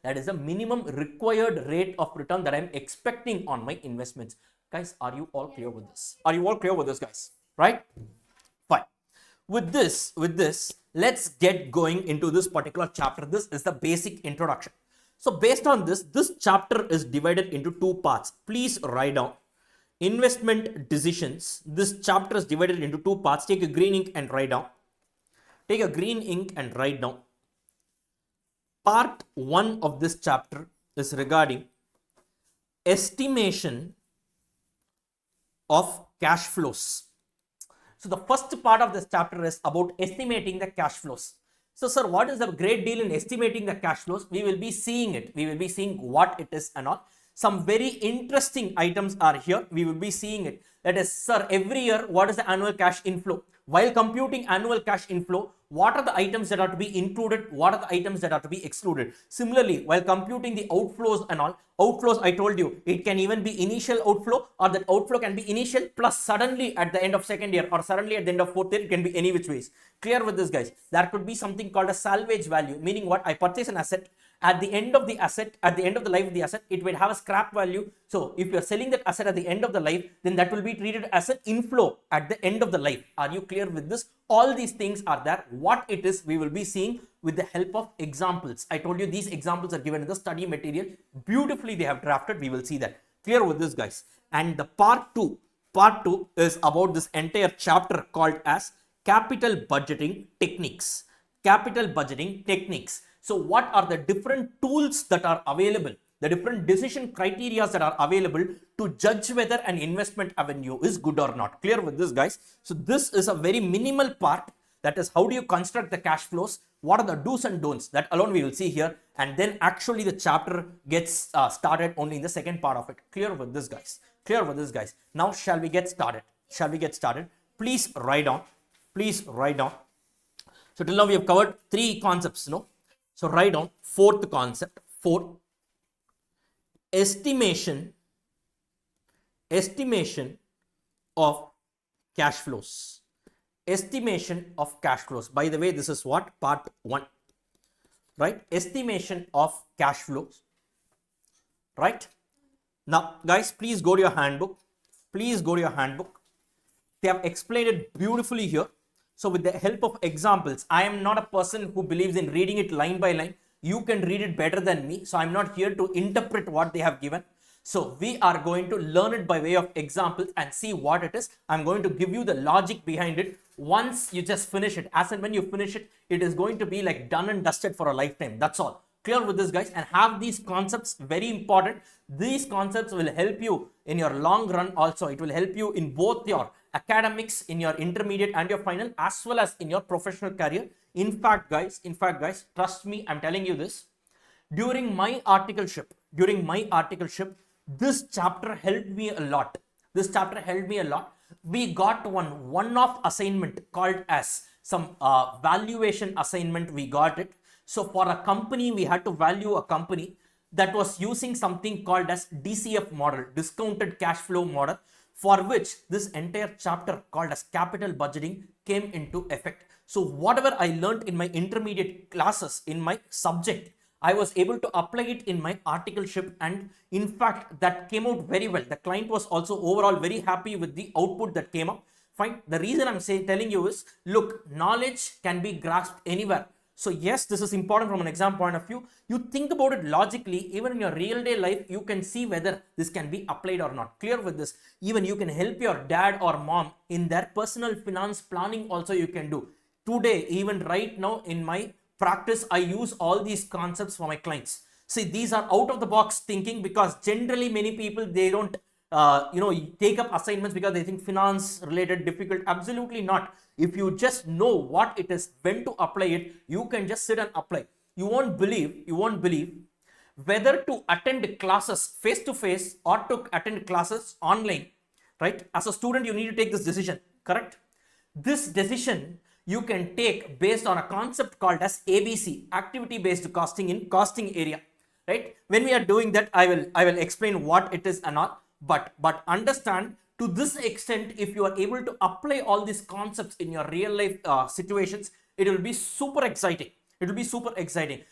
that is the minimum required rate of return that I'm expecting on my investments. Guys, are you all clear with this? Are you all clear with this, guys? Right? Fine. With this, let's get going into this particular chapter. This is the basic introduction. So based on this chapter is divided into 2 parts. Please write down investment decisions. This chapter is divided into 2 parts. Take a green ink and write down. Take a green ink and write down. Part 1 of this chapter is regarding estimation of cash flows. So the first part of this chapter is about estimating the cash flows. So sir, what is the great deal in estimating the cash flows? We will be seeing it. We will be seeing what it is and all. Some very interesting items are here. We will be seeing it. That is, sir, every year, what is the annual cash inflow? While computing annual cash inflow, what are the items that are to be included? What are the items that are to be excluded? Similarly, while computing the outflows and all, outflows, I told you, it can even be initial outflow, or that outflow can be initial plus suddenly at the end of second year or suddenly at the end of fourth year. It can be any which ways. Clear with this, guys? There could be something called a salvage value, meaning what? I purchase an asset. At the end of the asset, at the end of the life of the asset, it will have a scrap value. So if you're selling that asset at the end of the life, then that will be treated as an inflow at the end of the life. Are you clear with this? All these things are there. What it is, we will be seeing with the help of examples. I told you these examples are given in the study material. Beautifully they have drafted. We will see that. Clear with this, guys? And the part 2 is about this entire chapter called as capital budgeting techniques. Capital budgeting techniques. So what are the different tools that are available, the different decision criteria that are available to judge whether an investment avenue is good or not? Clear with this, guys? So this is a very minimal part. That is, how do you construct the cash flows? What are the do's and don'ts? That alone we will see here. And then actually the chapter gets started only in the second part of it. Clear with this, guys? Clear with this, guys? Now shall we get started? Shall we get started? Please write down. Please write down. So till now we have covered 3 concepts, no? So write down 4th concept. 4. Estimation estimation of cash flows. Estimation of cash flows. By the way, this is what? Part 1. Right? Estimation of cash flows. Right? Now, guys, please go to your handbook. Please go to your handbook. They have explained it beautifully here. So with the help of examples, I am not a person who believes in reading it line by line. You can read it better than me. So I'm not here to interpret what they have given. So we are going to learn it by way of examples and see what it is. I'm going to give you the logic behind it. Once you just finish it, as and when you finish it, it is going to be like done and dusted for a lifetime. That's all. Clear with this, guys? And have these concepts, very important. These concepts will help you in your long run also. It will help you in both your academics, in your intermediate and your final, as well as in your professional career. In fact, guys, trust me, I'm telling you this. During my articleship, this chapter helped me a lot. We got one-off assignment called as some valuation assignment. We got it. So for a company, we had to value a company that was using something called as DCF model, discounted cash flow model, for which this entire chapter called as capital budgeting came into effect. So whatever I learned in my intermediate classes in my subject, I was able to apply it in my articleship, and in fact that came out very well. The client was also overall very happy with the output that came up. Fine. The reason I'm telling you is, look, knowledge can be grasped anywhere. So yes, this is important from an exam point of view. You think about it logically, even in your real day life, you can see whether this can be applied or not. Clear with this? Even you can help your dad or mom in their personal finance planning also you can do. Today, even right now in my practice, I use all these concepts for my clients. See, these are out of the box thinking, because generally many people, they don't take up assignments because they think finance related difficult. Absolutely not. If you just know what it is, when to apply it, you can just sit and apply. You won't believe whether to attend classes face to face or to attend classes online, right? As a student, you need to take this decision, correct? This decision you can take based on a concept called as ABC, activity based costing, in costing area, right? When we are doing that, I will explain what it is and all, but understand, to this extent, if you are able to apply all these concepts in your real life situations, it will be super exciting.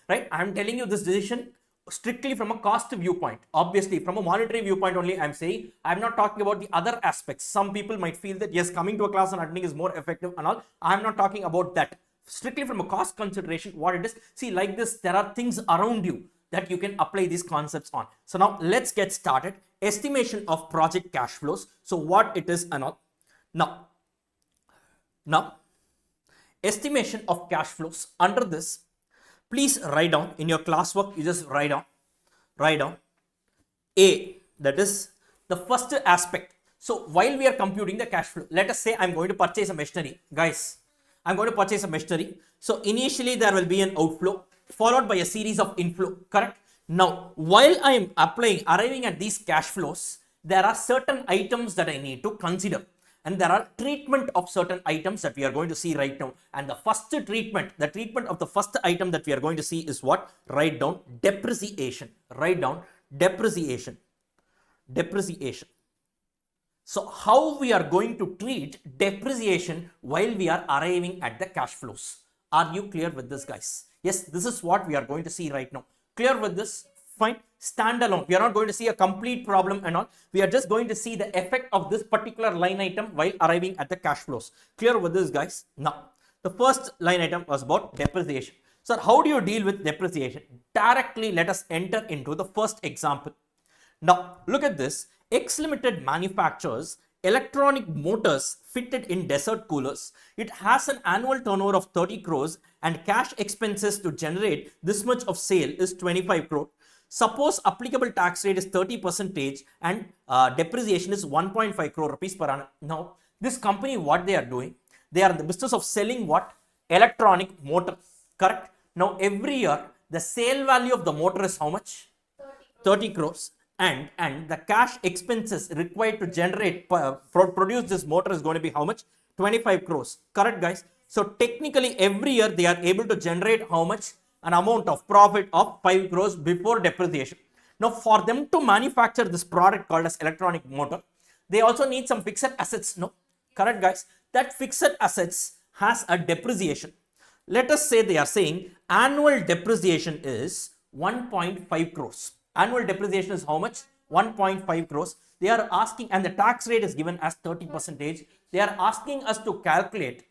Right? I'm telling you this decision strictly from a cost viewpoint. Obviously, from a monetary viewpoint only, I'm saying. I'm not talking about the other aspects. Some people might feel that yes, coming to a class and attending is more effective and all. I'm not talking about that. Strictly from a cost consideration, what it is. See, like this, there are things around you that you can apply these concepts on. So now let's get started. Estimation of project cash flows. So what it is and all. Now, estimation of cash flows. Under this, please write down in your classwork. You just write down A. That is the first aspect. So while we are computing the cash flow, let us say I'm going to purchase a machinery, guys. I'm going to purchase a machinery. So initially there will be an outflow followed by a series of inflow, correct? Now, while I am arriving at these cash flows, there are certain items that I need to consider. And there are treatment of certain items that we are going to see right now. And the first treatment, the treatment of the first item that we are going to see is what? Write down depreciation. Write down depreciation. Depreciation. So how we are going to treat depreciation while we are arriving at the cash flows? Are you clear with this, guys? Yes, this is what we are going to see right now. Clear with this? Fine. Stand alone. We are not going to see a complete problem and all. We are just going to see the effect of this particular line item while arriving at the cash flows. Clear with this, guys? Now, the first line item was about depreciation. So how do you deal with depreciation? Directly, let us enter into the first example. Now, look at this. X Limited manufactures electronic motors fitted in desert coolers. It has an annual turnover of 30 crores and cash expenses to generate this much of sale is 25 crore. Suppose applicable tax rate is 30% and depreciation is 1.5 crore rupees per annum. Now, this company, what they are doing, they are in the business of selling what? Electronic motors, correct? Now, every year, the sale value of the motor is how much? 30 crores. And the cash expenses required to generate, produce this motor is going to be how much? 25 crores. Correct, guys? So technically every year they are able to generate how much? An amount of profit of 5 crores before depreciation. Now for them to manufacture this product called as electronic motor, They also need some fixed assets. No, correct, guys. That fixed assets has a depreciation. Let us say they are saying annual depreciation is 1.5 crores. Annual depreciation is how much? 1.5 crores. They are asking, and the tax rate is given as 30%. They are asking us to calculate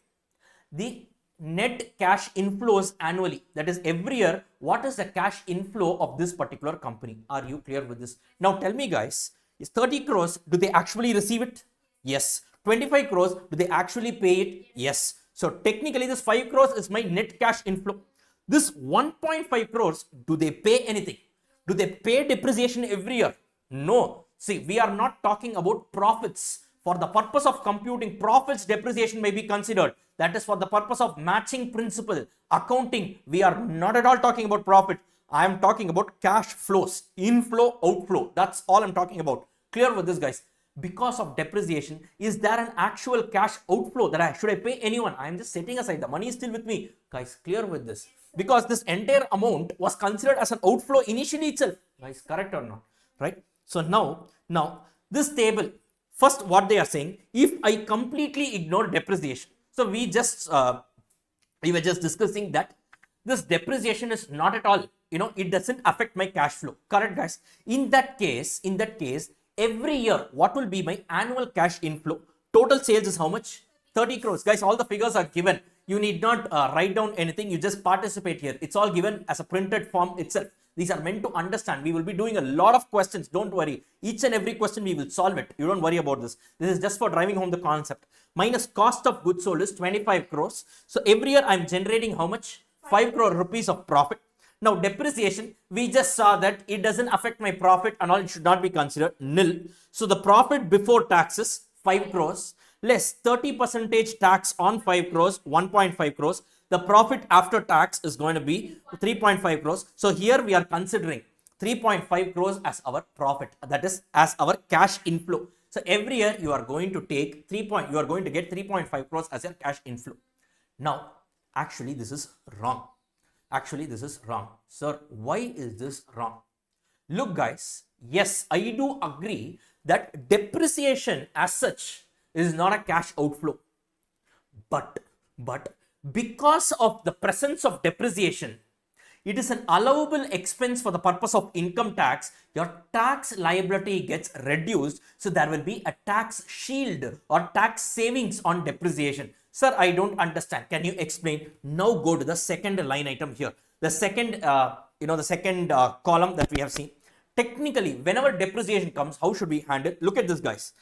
the net cash inflows annually. That is, every year, what is the cash inflow of this particular company? Are you clear with this? Now tell me, guys, is 30 crores, do they actually receive it? Yes. 25 crores, do they actually pay it? Yes. So technically this 5 crores is my net cash inflow. This 1.5 crores, do they pay anything? Do they pay depreciation every year? No. See, we are not talking about profits. For the purpose of computing profits, depreciation may be considered. That is for the purpose of matching principle, accounting. We are not at all talking about profit. I am talking about cash flows, inflow, outflow. That's all I'm talking about. Clear with this, guys? Because of depreciation, is there an actual cash outflow that should I pay anyone? I am just setting aside. The money is still with me. Guys, clear with this? Because this entire amount was considered as an outflow initially itself. Guys, correct or not? Right? So now this table, first what they are saying, if I completely ignore depreciation. So we were just discussing that this depreciation is not at all, it doesn't affect my cash flow. Correct, guys? In that case, every year, what will be my annual cash inflow? Total sales is how much? 30 crores. Guys, all the figures are given. You need not write down anything. You just participate here. It's all given as a printed form itself. These are meant to understand. We will be doing a lot of questions. Don't worry. Each and every question we will solve it. You don't worry about this. This is just for driving home the concept. Minus cost of goods sold is 25 crores. So every year I'm generating how much? 5 crore rupees of profit. Now depreciation, we just saw that it doesn't affect my profit and all. It should not be considered nil. So the profit before taxes 5 crores less 30% tax on 5 crores, 1.5 crores. The profit after tax is going to be 3.5 crores. So here we are considering 3.5 crores as our profit. That is as our cash inflow. So every year you are going to take you are going to get 3.5 crores as your cash inflow. Now, actually this is wrong. Sir, why is this wrong? Look, guys, yes, I do agree that depreciation as such is not a cash outflow. But because of the presence of depreciation, it is an allowable expense for the purpose of income tax. Your tax liability gets reduced. So there will be a tax shield or tax savings on depreciation. Sir, I don't understand. Can you explain? Now go to the second line item here. The second, column that we have seen. Technically, whenever depreciation comes, how should we handle it? Look at this, guys.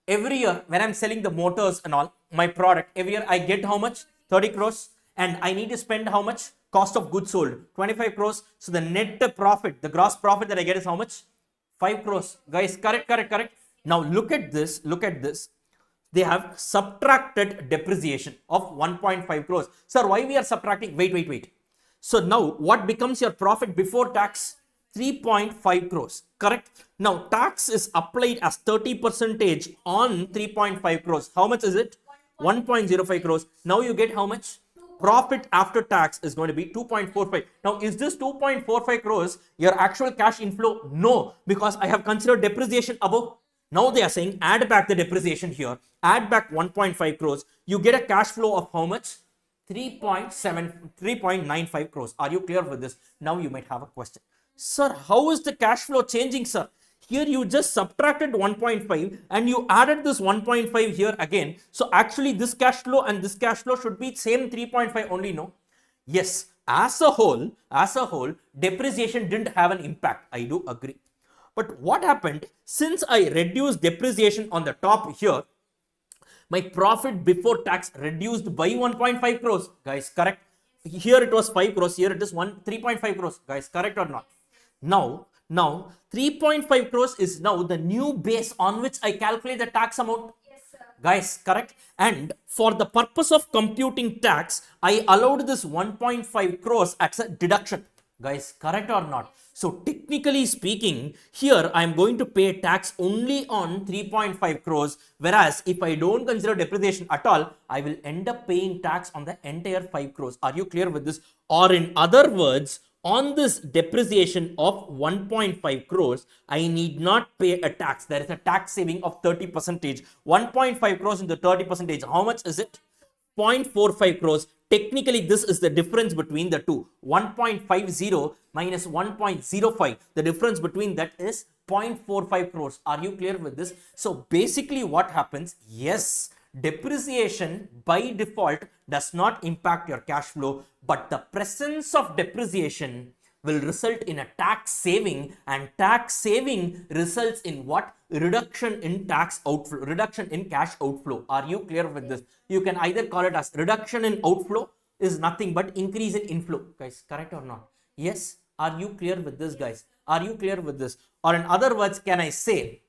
Every year, when I'm selling the motors and all, my product, every year I get how much? 30 crores. And I need to spend how much? Cost of goods sold, 25 crores. So the net profit, the gross profit that I get is how much? 5 crores. Guys, correct. Now look at this. They have subtracted depreciation of 1.5 crores. Sir, why we are subtracting? Wait. So now what becomes your profit before tax? 3.5 crores. Correct? Now tax is applied as 30% on 3.5 crores. How much is it? 1.05 crores. Now you get how much? Profit after tax is going to be 2.45. Now, is this 2.45 crores your actual cash inflow? No, because I have considered depreciation above. Now they are saying add back the depreciation here, add back 1.5 crores. You get a cash flow of how much? 3.95 crores. Are you clear with this? Now you might have a question. Sir, how is the cash flow changing, sir? Here you just subtracted 1.5 and you added this 1.5 here again. So actually this cash flow and this cash flow should be same 3.5 only, no? Yes, as a whole, depreciation didn't have an impact. I do agree. But what happened? Since I reduced depreciation on the top here, my profit before tax reduced by 1.5 crores. Guys, correct? Here it was 5 crores. Here it is 3.5 crores. Guys, correct or not? Now 3.5 crores is now the new base on which I calculate the tax amount. Yes, sir. Guys, correct? And for the purpose of computing tax, I allowed this 1.5 crores as a deduction. Guys, correct or not? So technically speaking, here I am going to pay tax only on 3.5 crores. Whereas if I don't consider depreciation at all, I will end up paying tax on the entire 5 crores. Are you clear with this? Or in other words, On this depreciation of 1.5 crores, I need not pay a tax. There is a tax saving of 30%. 1.5 crores into 30%. How much is it? 0.45 crores. Technically, this is the difference between the two. 1.50 minus 1.05. The difference between that is 0.45 crores. Are you clear with this? So basically what happens? Yes, depreciation by default does not impact your cash flow, but the presence of depreciation will result in a tax saving, and tax saving results in what? Reduction in tax outflow, reduction in cash outflow. Are you clear with this? You can either call it as reduction in outflow is nothing but increase in inflow. Guys, correct or not? Yes. Are you clear with this, guys? Are you clear with this? Or in other words, can I say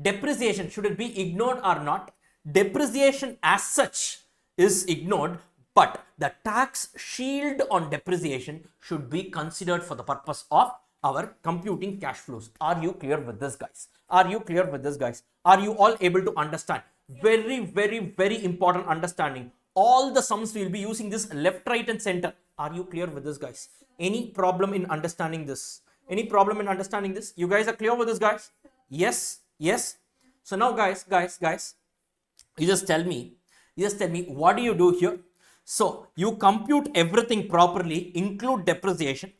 depreciation, should it be ignored or not? Depreciation as such is ignored, but the tax shield on depreciation should be considered for the purpose of our computing cash flows. Are you clear with this, guys? Are you clear with this, guys? Are you all able to understand? Very, very, very important understanding. All the sums we will be using this left, right, and center. Are you clear with this, guys? Any problem in understanding this? Any problem in understanding this? You guys are clear with this, guys? Yes, yes. So now, guys, you just tell me what do you do here? So you compute everything properly, include depreciation,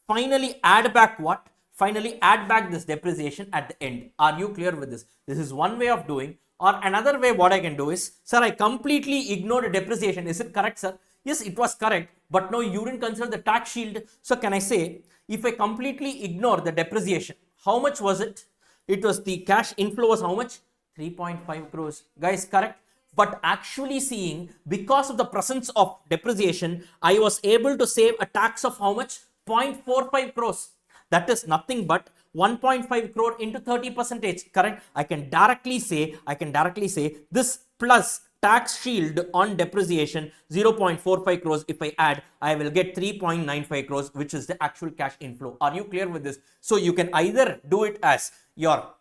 finally add back what? Finally add back this depreciation at the end. Are you clear with this? This is one way of doing. Or another way what I can do is, sir, I completely ignored depreciation. Is it correct, sir? Yes, it was correct, but no, you didn't consider the tax shield. So can I say, if I completely ignore the depreciation, how much was it? It was the cash inflow was how much? 3.5 crores. Guys, correct? But actually seeing, because of the presence of depreciation, I was able to save a tax of how much? 0.45 crores. That is nothing but 1.5 crore into 30%. Correct? I can directly say this plus tax shield on depreciation 0.45 crores. If I add, I will get 3.95 crores, which is the actual cash inflow. Are you clear with this? So you can either do it as your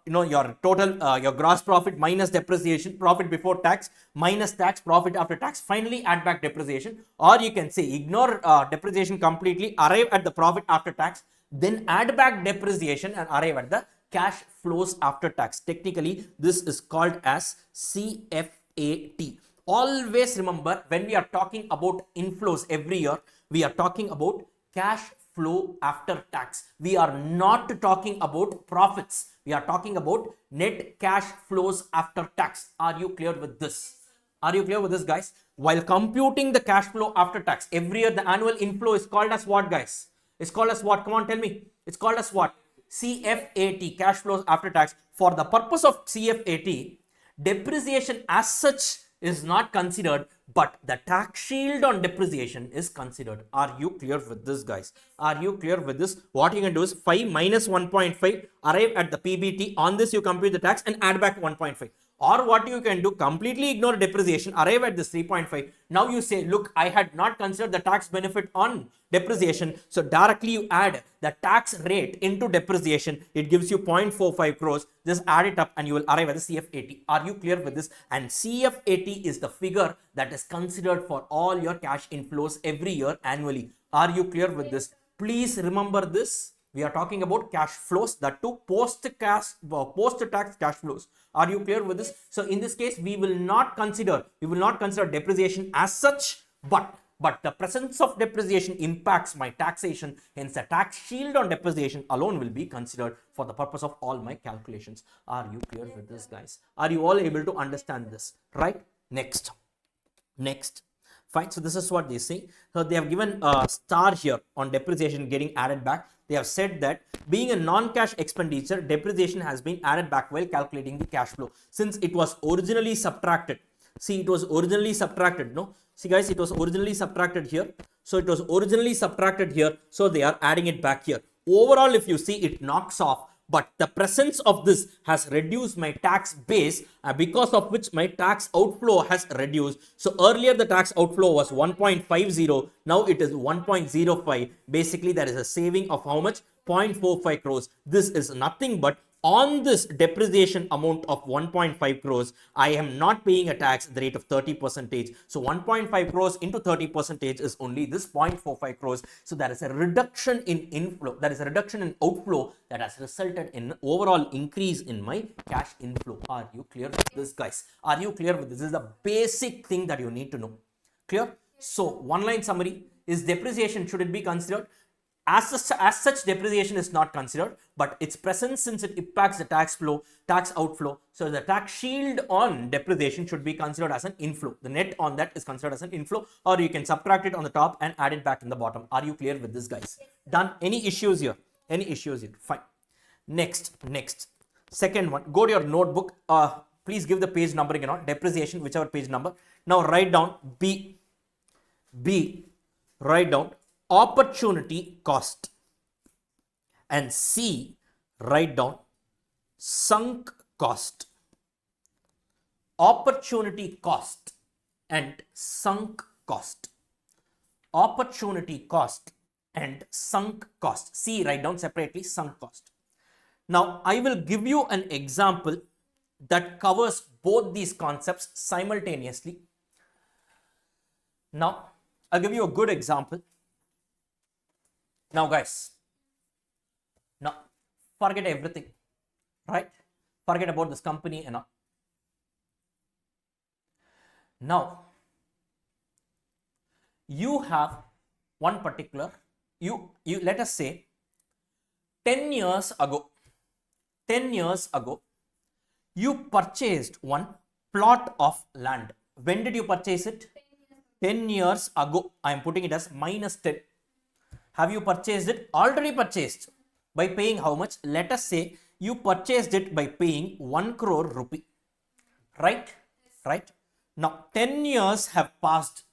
your total your gross profit minus depreciation, profit before tax minus tax, profit after tax, finally add back depreciation, or you can say ignore depreciation completely, arrive at the profit after tax, then add back depreciation and arrive at the cash flows after tax. Technically this is called as CFAT. Always remember, when we are talking about inflows every year, we are talking about cash flow after tax. We are not talking about profits. We are talking about net cash flows after tax. Are you clear with this? Are you clear with this, guys? While computing the cash flow after tax, every year the annual inflow is called as what, guys? It's called as what? Come on, tell me. It's called as what? CFAT, cash flows after tax. For the purpose of CFAT, depreciation as such is not considered, but the tax shield on depreciation is considered. Are you clear with this, guys? Are you clear with this? What you can do is 5 minus 1.5, arrive at the PBT. On this you compute the tax and add back 1.5. Or what you can do, completely ignore depreciation, arrive at this 3.5. Now you say, look, I had not considered the tax benefit on depreciation. So directly you add the tax rate into depreciation. It gives you 0.45 crores. Just add it up and you will arrive at the CFAT. Are you clear with this? And CFAT is the figure that is considered for all your cash inflows every year annually. Are you clear with this? Please remember this. We are talking about cash flows, that too post-tax cash flows. Are you clear with this? So in this case, we will not consider depreciation as such, but the presence of depreciation impacts my taxation. Hence, the tax shield on depreciation alone will be considered for the purpose of all my calculations. Are you clear with this, guys? Are you all able to understand this? Right? Next. Fine. So this is what they say. So they have given a star here on depreciation getting added back. They have said that being a non-cash expenditure, depreciation has been added back while calculating the cash flow, since it was originally subtracted. See, it was originally subtracted, no? See, guys, it was originally subtracted here. So it was originally subtracted here. So they are adding it back here. Overall, if you see, it knocks off. But the presence of this has reduced my tax base, because of which my tax outflow has reduced. So earlier the tax outflow was 1.50. Now it is 1.05. Basically, there is a saving of how much? 0.45 crores. This is nothing but On this depreciation amount of 1.5 crores, I am not paying a tax at the rate of 30%. So 1.5 crores into 30% is only this 0.45 crores. So there is a reduction in inflow, there is a reduction in outflow that has resulted in overall increase in my cash inflow. Are you clear with this, guys? Are you clear with this? This is the basic thing that you need to know. Clear? So one line summary is depreciation, should it be considered? As such, depreciation is not considered, but its presence, since it impacts the tax outflow. So the tax shield on depreciation should be considered as an inflow. The net on that is considered as an inflow, or you can subtract it on the top and add it back in the bottom. Are you clear with this, guys? Done? Any issues here? Any issues here? Fine. Next. Second one, go to your notebook. Please give the page numbering on depreciation, whichever page number. Now write down B, write down opportunity cost, and C, write down sunk cost. Opportunity cost and sunk cost. Opportunity cost and sunk cost. C, write down separately sunk cost. Now I will give you an example that covers both these concepts simultaneously. Now I'll give you a good example. Now guys, now forget everything, right? Forget about this company and all. Now you have one particular, you let us say 10 years ago, you purchased one plot of land. When did you purchase it? 10 years ago. I am putting it as minus 10. Have you purchased it? Already purchased. By paying how much? Let us say you purchased it by paying 1 crore rupee. Right? Right? Now 10 years have passed.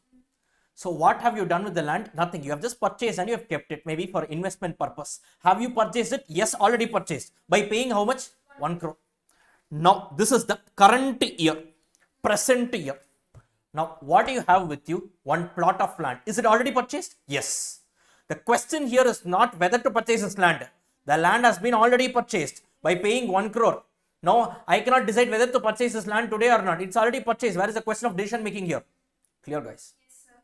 So what have you done with the land? Nothing. You have just purchased and you have kept it, maybe for investment purpose. Have you purchased it? Yes, already purchased. By paying how much? 1 crore. Now this is the current year, present year. Now what do you have with you? One plot of land. Is it already purchased? Yes. The question here is not whether to purchase this land. The land has been already purchased by paying 1 crore. Now I cannot decide whether to purchase this land today or not. It's already purchased. Where is the question of decision making here? Clear, guys? Yes, sir.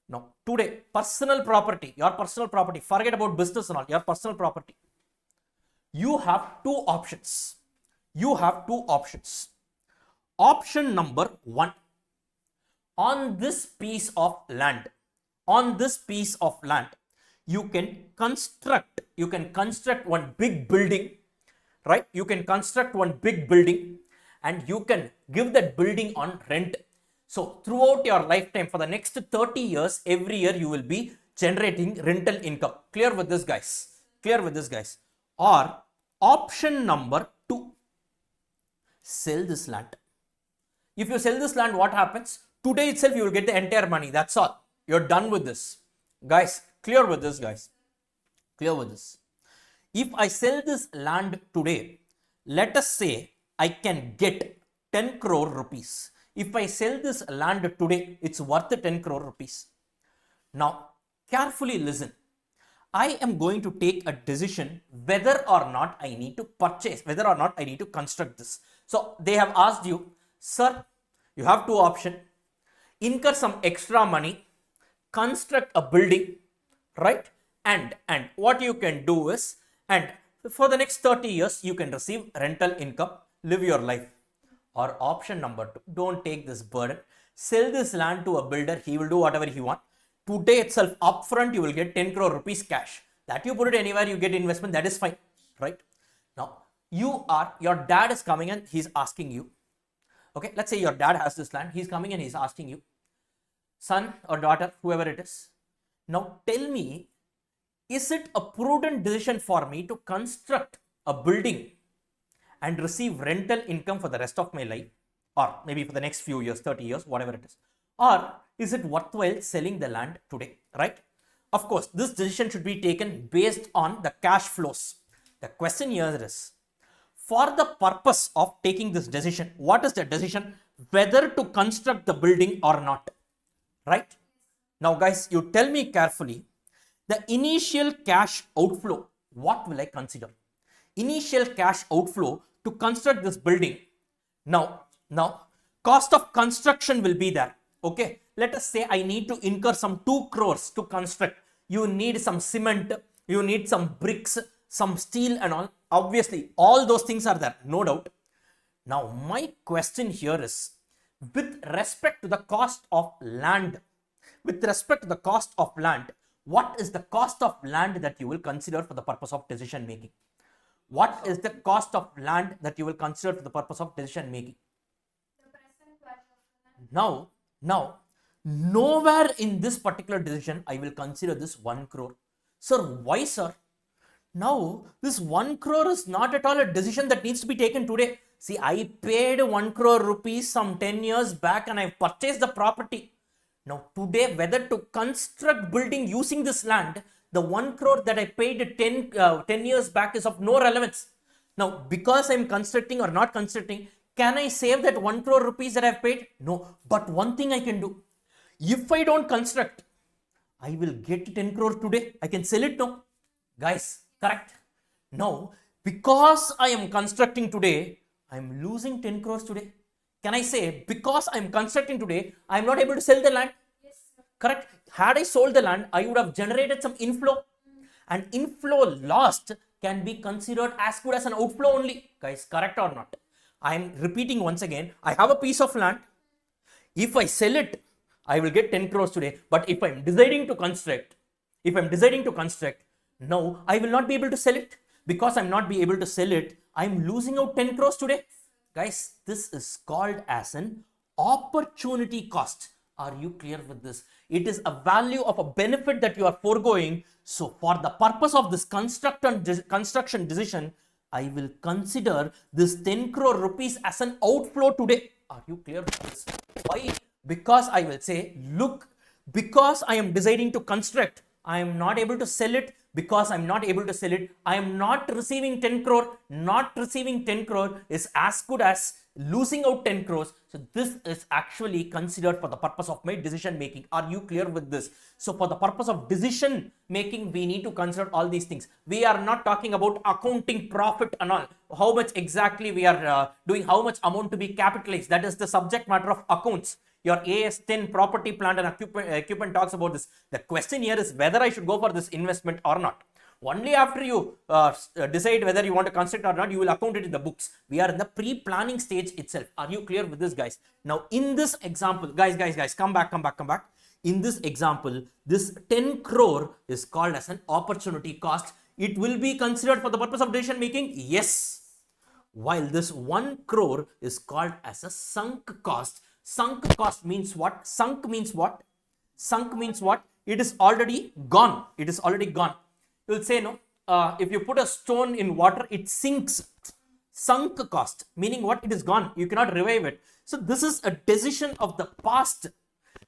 Now today, personal property, your personal property, forget about business and all, your personal property. You have two options. Option number 1. On this piece of land, you can construct one big building, right? You can construct one big building and you can give that building on rent. So throughout your lifetime, for the next 30 years, every year you will be generating rental income. Clear with this, guys? Clear with this, guys? Or option number 2, sell this land. If you sell this land, what happens? Today itself you will get the entire money. That's all. You're done with this. Guys, clear with this, guys? Clear with this? If I sell this land today, let us say I can get 10 crore rupees. If I sell this land today, it's worth 10 crore rupees. Now, carefully listen. I am going to take a decision whether or not I need to purchase, whether or not I need to construct this. So they have asked you, sir, you have two options. Incur some extra money, construct a building, right? And what you can do is, and for the next 30 years, you can receive rental income, live your life. Or option number 2, don't take this burden. Sell this land to a builder. He will do whatever he wants. Today itself, upfront, you will get 10 crore rupees cash. That you put it anywhere, you get investment, that is fine, right? Now, your dad is coming and he's asking you, okay, let's say your dad has this land. He's coming and he's asking you, son or daughter, whoever it is, now tell me, is it a prudent decision for me to construct a building and receive rental income for the rest of my life, or maybe for the next few years, 30 years, whatever it is, or is it worthwhile selling the land today, right? Of course, this decision should be taken based on the cash flows. The question here is, for the purpose of taking this decision, what is the decision? Whether to construct the building or not, right? Now guys, you tell me carefully, the initial cash outflow, what will I consider? initial cash outflow to construct this building. Now, cost of construction will be there. Okay, let us say I need to incur some 2 crores to construct. You need some cement, you need some bricks, some steel and all. Obviously, all those things are there, no doubt. Now, my question here is, with respect to the cost of land, what is the cost of land that you will consider for the purpose of decision making? What is the cost of land that you will consider for the purpose of decision making? Now, nowhere in this particular decision I will consider this 1 crore. Sir, why, sir? Now, this 1 crore is not at all a decision that needs to be taken today. See, I paid 1 crore rupees some 10 years back and I purchased the property. Now, today, whether to construct building using this land, the 1 crore that I paid 10 years back is of no relevance. Now, because I'm constructing or not constructing, can I save that 1 crore rupees that I've paid? No. But one thing I can do, if I don't construct, I will get 10 crore today. I can sell it now. Guys, correct? Now, because I am constructing today, I am losing 10 crores today. Can I say, because I am constructing today, I am not able to sell the land? Yes, sir. Correct? Had I sold the land, I would have generated some inflow. And inflow lost can be considered as good as an outflow only. Guys, correct or not? I am repeating once again, I have a piece of land. If I sell it, I will get 10 crores today. But if I am deciding to construct, no, I will not be able to sell it. Because I'm not be able to sell it, I'm losing out 10 crores today. Guys, this is called as an opportunity cost. Are you clear with this? It is a value of a benefit that you are foregoing. So for the purpose of this construction decision, I will consider this 10 crore rupees as an outflow today. Are you clear with this? Why? Because I will say, look, because I am deciding to construct, I am not able to sell it. Because I'm not able to sell it, I am not receiving 10 crore. Not receiving 10 crore is as good as losing out 10 crores. So this is actually considered for the purpose of my decision making. Are you clear with this? So for the purpose of decision making, we need to consider all these things. We are not talking about accounting profit and all. How much exactly we are doing, how much amount to be capitalized. That is the subject matter of accounts. Your AS10 property, plant and equipment talks about this. The question here is whether I should go for this investment or not. Only after you decide whether you want to construct or not, you will account it in the books. We are in the pre-planning stage itself. Are you clear with this, guys? Now, in this example, guys, come back. In this example, this 10 crore is called as an opportunity cost. It will be considered for the purpose of decision making. Yes. While this 1 crore is called as a sunk cost. Sunk cost means what? Sunk means what? It is already gone. You will say, no, if you put a stone in water, it sinks. Sunk cost, meaning what? It is gone. You cannot revive it. So this is a decision of the past.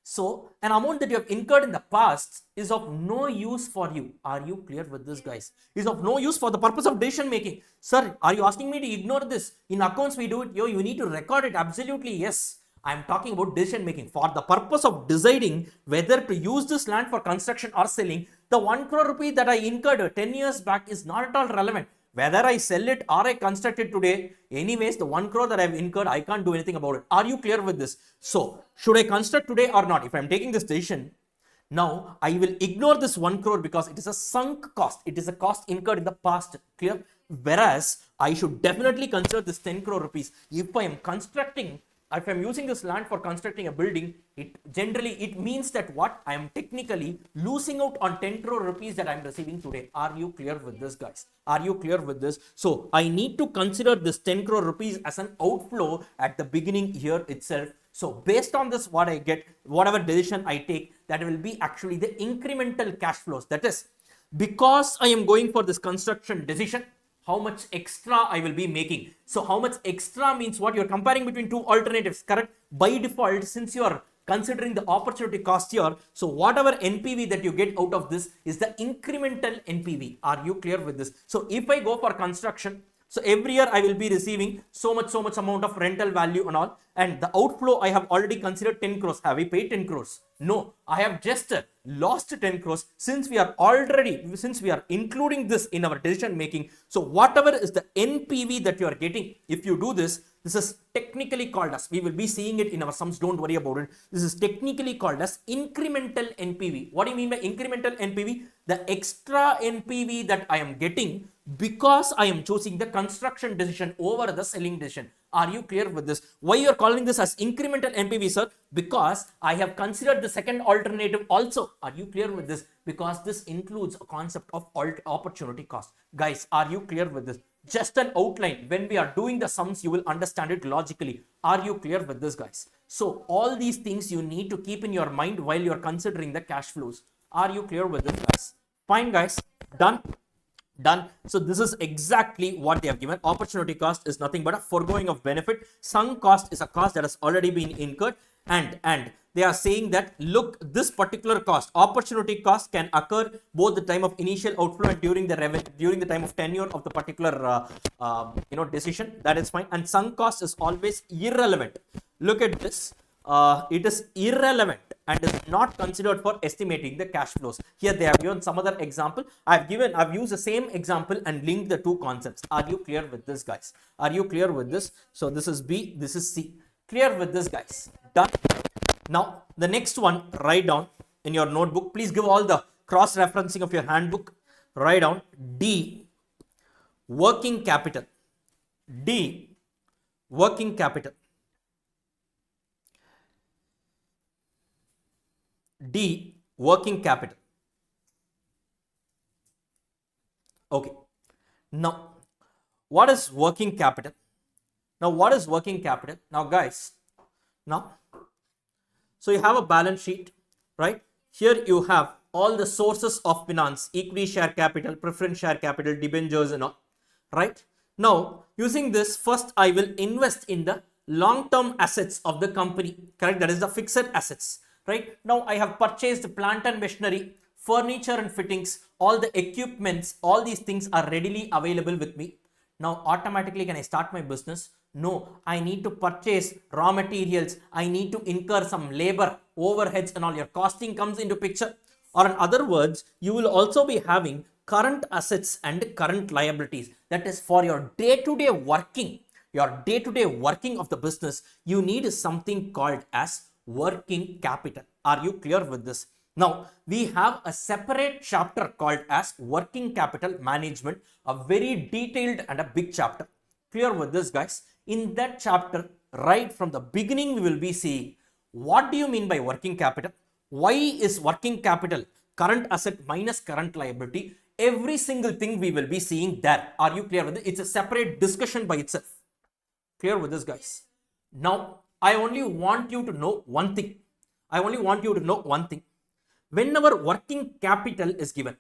So an amount that you have incurred in the past is of no use for you. Are you clear with this, guys? Is of no use for the purpose of decision making. Sir, are you asking me to ignore this? In accounts, we do it. You need to record it. Absolutely, yes. I am talking about decision making. For the purpose of deciding whether to use this land for construction or selling, the 1 crore rupee that I incurred 10 years back is not at all relevant. Whether I sell it or I construct it today, anyways, the 1 crore that I have incurred, I can't do anything about it. Are you clear with this? So, should I construct today or not? If I am taking this decision, now I will ignore this 1 crore because it is a sunk cost. It is a cost incurred in the past. Clear? Whereas, I should definitely consider this 10 crore rupees. If I am using this land for constructing a building, it means that what? I am technically losing out on 10 crore rupees that I am receiving today. Are you clear with this, guys? Are you clear with this? So I need to consider this 10 crore rupees as an outflow at the beginning here itself. So based on this, what I get, whatever decision I take, that will be actually the incremental cash flows. That is, because I am going for this construction decision, how much extra I will be making. So how much extra means what? You're comparing between two alternatives, correct? By default, since you're considering the opportunity cost here, so whatever NPV that you get out of this is the incremental NPV. Are you clear with this? So if I go for construction, So every year I will be receiving so much amount of rental value and all. And the outflow I have already considered 10 crores. Have we paid 10 crores? No, I have just lost 10 crores since we are including this in our decision making. So whatever is the NPV that you are getting, if you do this, this is technically called as, we will be seeing it in our sums, don't worry about it. This is technically called as incremental NPV. What do you mean by incremental NPV? The extra NPV that I am getting because I am choosing the construction decision over the selling decision. Are you clear with this? Why you are calling this as incremental NPV, sir? Because I have considered the second alternative also. Are you clear with this? Because this includes a concept of opportunity cost. Guys, are you clear with this? Just an outline. When we are doing the sums, you will understand it logically. Are you clear with this, guys? So all these things you need to keep in your mind while you are considering the cash flows. Are you clear with this, guys? Fine, guys. Done. Done. So this is exactly what they have given. Opportunity cost is nothing but a foregoing of benefit. Sunk cost is a cost that has already been incurred, and they are saying that, look, this particular cost, opportunity cost, can occur both the time of initial outflow and during the time of tenure of the particular decision. That is fine. And sunk cost is always irrelevant. Look at this. It is irrelevant and is not considered for estimating the cash flows. Here they have given some other example. I've used the same example and linked the two concepts. Are you clear with this, guys? Are you clear with this? So this is B, this is C. Clear with this, guys? Done. Now the next one, write down in your notebook. Please give all the cross referencing of your handbook. Write down D, working capital. D, working capital. D, working capital. Okay. Now, what is working capital? Now, what is working capital? Now, guys, so you have a balance sheet, right? Here you have all the sources of finance, equity share capital, preference share capital, debentures and all, right? Now, using this, first I will invest in the long-term assets of the company, correct? That is the fixed assets. Right now, I have purchased plant and machinery, furniture and fittings, all the equipments, all these things are readily available with me. Now, automatically, can I start my business? No, I need to purchase raw materials. I need to incur some labor, overheads and all. Your costing comes into picture. Or in other words, you will also be having current assets and current liabilities. That is for your day-to-day working. Your day-to-day working of the business, you need something called as working capital. Are you clear with this? Now, we have a separate chapter called as working capital management, a very detailed and a big chapter. Clear with this, guys? In that chapter, right from the beginning, we will be seeing what do you mean by working capital? Why is working capital current asset minus current liability? Every single thing we will be seeing there. Are you clear with it? It's a separate discussion by itself. Clear with this, guys? Now, I only want you to know one thing. Whenever working capital is given,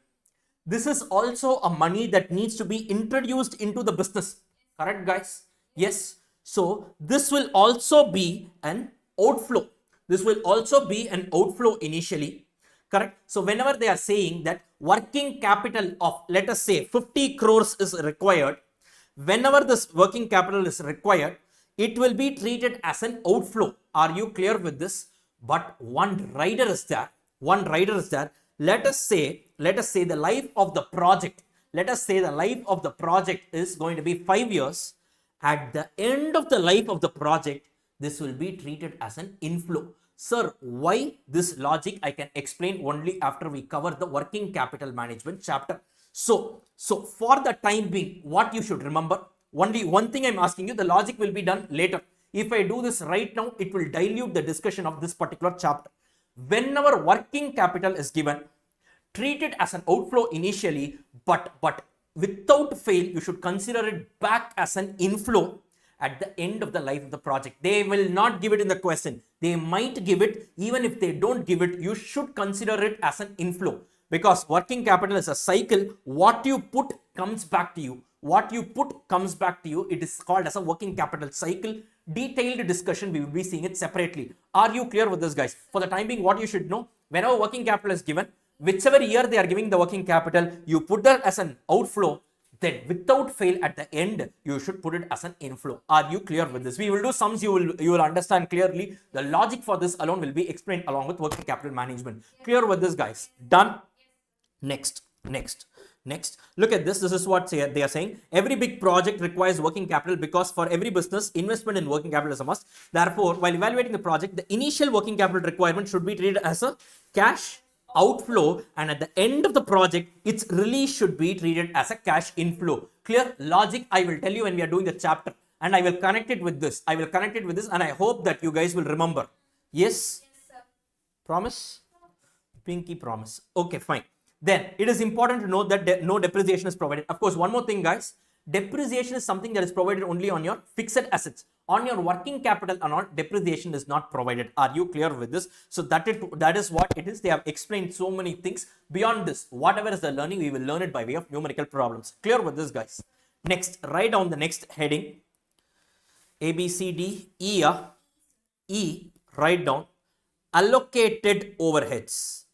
this is also a money that needs to be introduced into the business. Correct, guys? Yes. So this will also be an outflow. This will also be an outflow initially. Correct. So whenever they are saying that working capital of, let us say, 50 crores is required, whenever this working capital is required, it will be treated as an outflow. Are you clear with this? But one rider is there. Let us say the life of the project. Let us say the life of the project is going to be 5 years. At the end of the life of the project, this will be treated as an inflow. Sir, why this logic I can explain only after we cover the working capital management chapter. So for the time being, what you should remember, only one thing I'm asking you, the logic will be done later. If I do this right now, it will dilute the discussion of this particular chapter. Whenever working capital is given, treat it as an outflow initially, but without fail, you should consider it back as an inflow at the end of the life of the project. They will not give it in the question. They might give it. Even if they don't give it, you should consider it as an inflow, because working capital is a cycle. What you put comes back to you. It is called as a working capital cycle. Detailed discussion, we will be seeing it separately. Are you clear with this, guys? For the time being, what you should know, whenever working capital is given, whichever year they are giving the working capital, you put that as an outflow. then without fail at the end, you should put it as an inflow. Are you clear with this? We will do sums, you will understand clearly. The logic for this alone will be explained along with working capital management. Clear with this, guys? Done? Next. Look at this. This is what they are saying. Every big project requires working capital because for every business, investment in working capital is a must. Therefore, while evaluating the project, the initial working capital requirement should be treated as a cash outflow, and at the end of the project, its release should be treated as a cash inflow. Clear logic? I will tell you when we are doing the chapter, and I will connect it with this. And I hope that you guys will remember. Yes? Yes, sir. Promise? Pinky promise. Okay, fine. Then it is important to note that no depreciation is provided. Of course, one more thing, guys. Depreciation is something that is provided only on your fixed assets. On your working capital and all, depreciation is not provided. Are you clear with this? So that is what it is. They have explained so many things. Beyond this, whatever is the learning, we will learn it by way of numerical problems. Clear with this, guys? Next, write down the next heading. A, B, C, D, E. E, write down allocated overheads.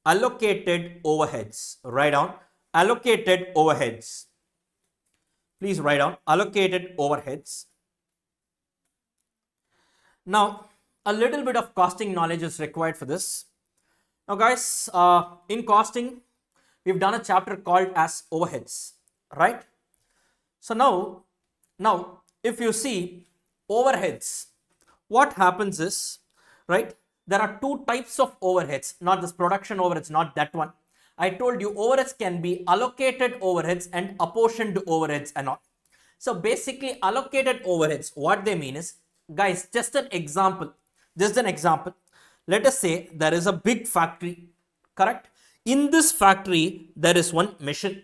Allocated overheads. Write down allocated overheads. Please write down allocated overheads. Now, a little bit of costing knowledge is required for this. Now, guys, in costing, we've done a chapter called as overheads, right? So now, if you see overheads, what happens is, right? There are two types of overheads, not this production overheads, not that one. I told you overheads can be allocated overheads and apportioned overheads and all. So basically allocated overheads, what they mean is, guys, just an example. Let us say there is a big factory, correct? In this factory, there is one machine.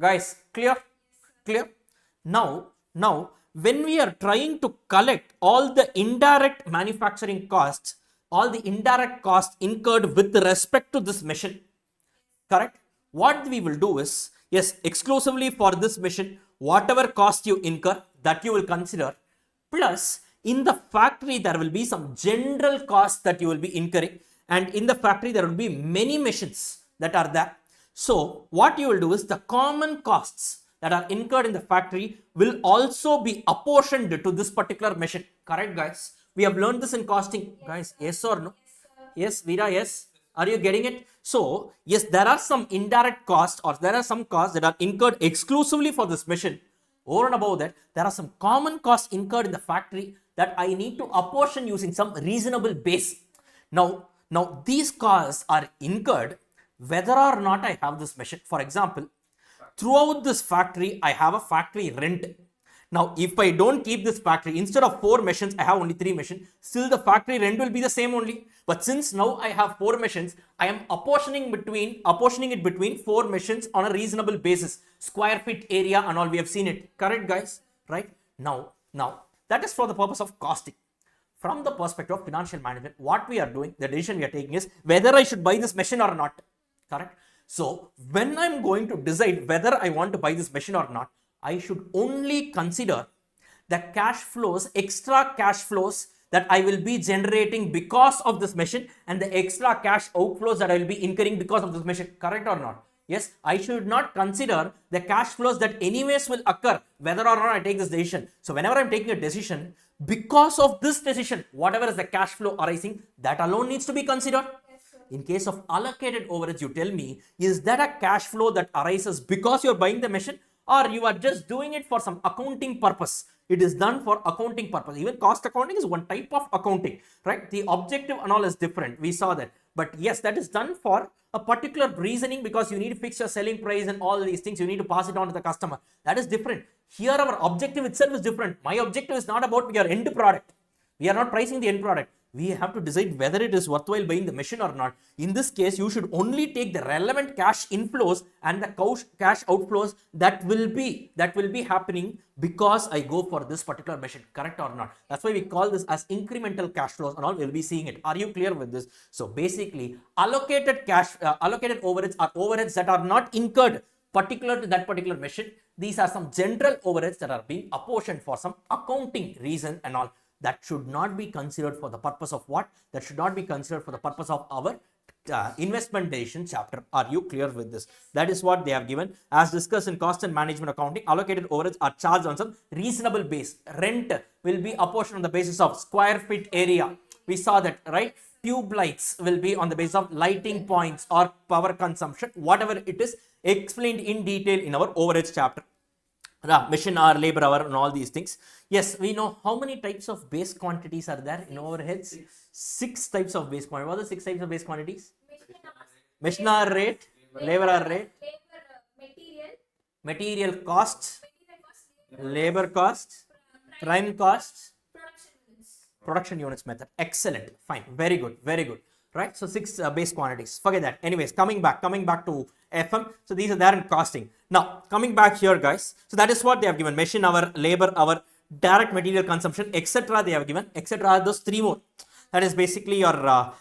Guys, clear? Now, when we are trying to collect all the indirect manufacturing costs, all the indirect costs incurred with respect to this machine, correct? What we will do is, yes, exclusively for this machine, whatever cost you incur, that you will consider, plus in the factory there will be some general costs that you will be incurring, and in the factory there will be many machines that are there. So what you will do is the common costs that are incurred in the factory will also be apportioned to this particular machine. Correct, guys? We have learned this in costing. Yes, guys, yes or no? Yes, Veera, yes. Are you getting it? So, yes, there are some indirect costs, or there are some costs that are incurred exclusively for this machine. Over and above that, there are some common costs incurred in the factory that I need to apportion using some reasonable base. Now these costs are incurred whether or not I have this machine. For example, throughout this factory, I have a factory rent. Now, if I don't keep this factory, instead of 4 machines, I have only 3 machines, still the factory rent will be the same only. But since now I have 4 machines, I am apportioning it between 4 machines on a reasonable basis. Square feet area and all, we have seen it. Correct, guys? Right? Now, that is for the purpose of costing. From the perspective of financial management, what we are doing, the decision we are taking is whether I should buy this machine or not. Correct? So, when I'm going to decide whether I want to buy this machine or not, I should only consider the cash flows, extra cash flows that I will be generating because of this machine, and the extra cash outflows that I will be incurring because of this machine. Correct or not? Yes, I should not consider the cash flows that anyways will occur whether or not I take this decision. So whenever I'm taking a decision, because of this decision, whatever is the cash flow arising, that alone needs to be considered. In case of allocated overheads, you tell me, is that a cash flow that arises because you're buying the machine, or you are just doing it for some accounting purpose? It is done for accounting purpose. Even cost accounting is one type of accounting, right? The objective and all is different. We saw that. But yes, that is done for a particular reasoning, because you need to fix your selling price and all these things. You need to pass it on to the customer. That is different. Here, our objective itself is different. My objective is not about your end product. We are not pricing the end product. We have to decide whether it is worthwhile buying the machine or not. In this case, you should only take the relevant cash inflows and the cash outflows that will be happening because I go for this particular machine. Correct or not? That's why we call this as incremental cash flows and all. We'll be seeing it. Are you clear with this? So basically, allocated overheads are overheads that are not incurred particular to that particular machine. These are some general overheads that are being apportioned for some accounting reason and all. That should not be considered for the purpose of what? That should not be considered for the purpose of our investment decision chapter. Are you clear with this? That is what they have given. As discussed in cost and management accounting, allocated overheads are charged on some reasonable base. Rent will be apportioned on the basis of square feet area. We saw that, right? Tube lights will be on the basis of lighting points or power consumption, whatever it is, explained in detail in our overheads chapter. Mission hour, labor hour, and all these things. Yes, we know how many types of base quantities are there in overheads. Six types of base quantities. What are the 6 types of base quantities? Mission hour rate, labor hour rate, material costs, labor costs, prime costs, production units method. Excellent. Fine. Very good. Very good. Right. So 6 base quantities. Forget that. Anyways, coming back to FM. So these are there in costing. Now, coming back here, guys. So that is what they have given. Machine hour, labor hour, direct material consumption, etc. They have given, etc. Are those 3 more. That is basically your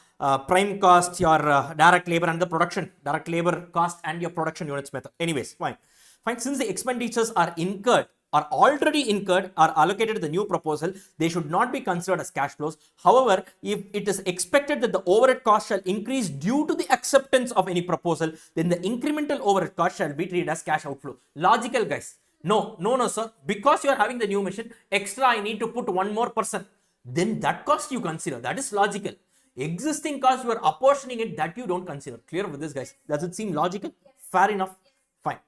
prime cost, your direct labor and the production, direct labor cost and your production units method. Anyways, fine. Fine. Since the expenditures are incurred, are already incurred, are allocated to the new proposal, they should not be considered as cash flows. However, if it is expected that the overhead cost shall increase due to the acceptance of any proposal, then the incremental overhead cost shall be treated as cash outflow. Logical, guys. No, sir. Because you are having the new machine, extra I need to put one more person. Then that cost you consider. That is logical. Existing cost you are apportioning it, that you don't consider. Clear with this, guys? Does it seem logical? Fair enough. Fine.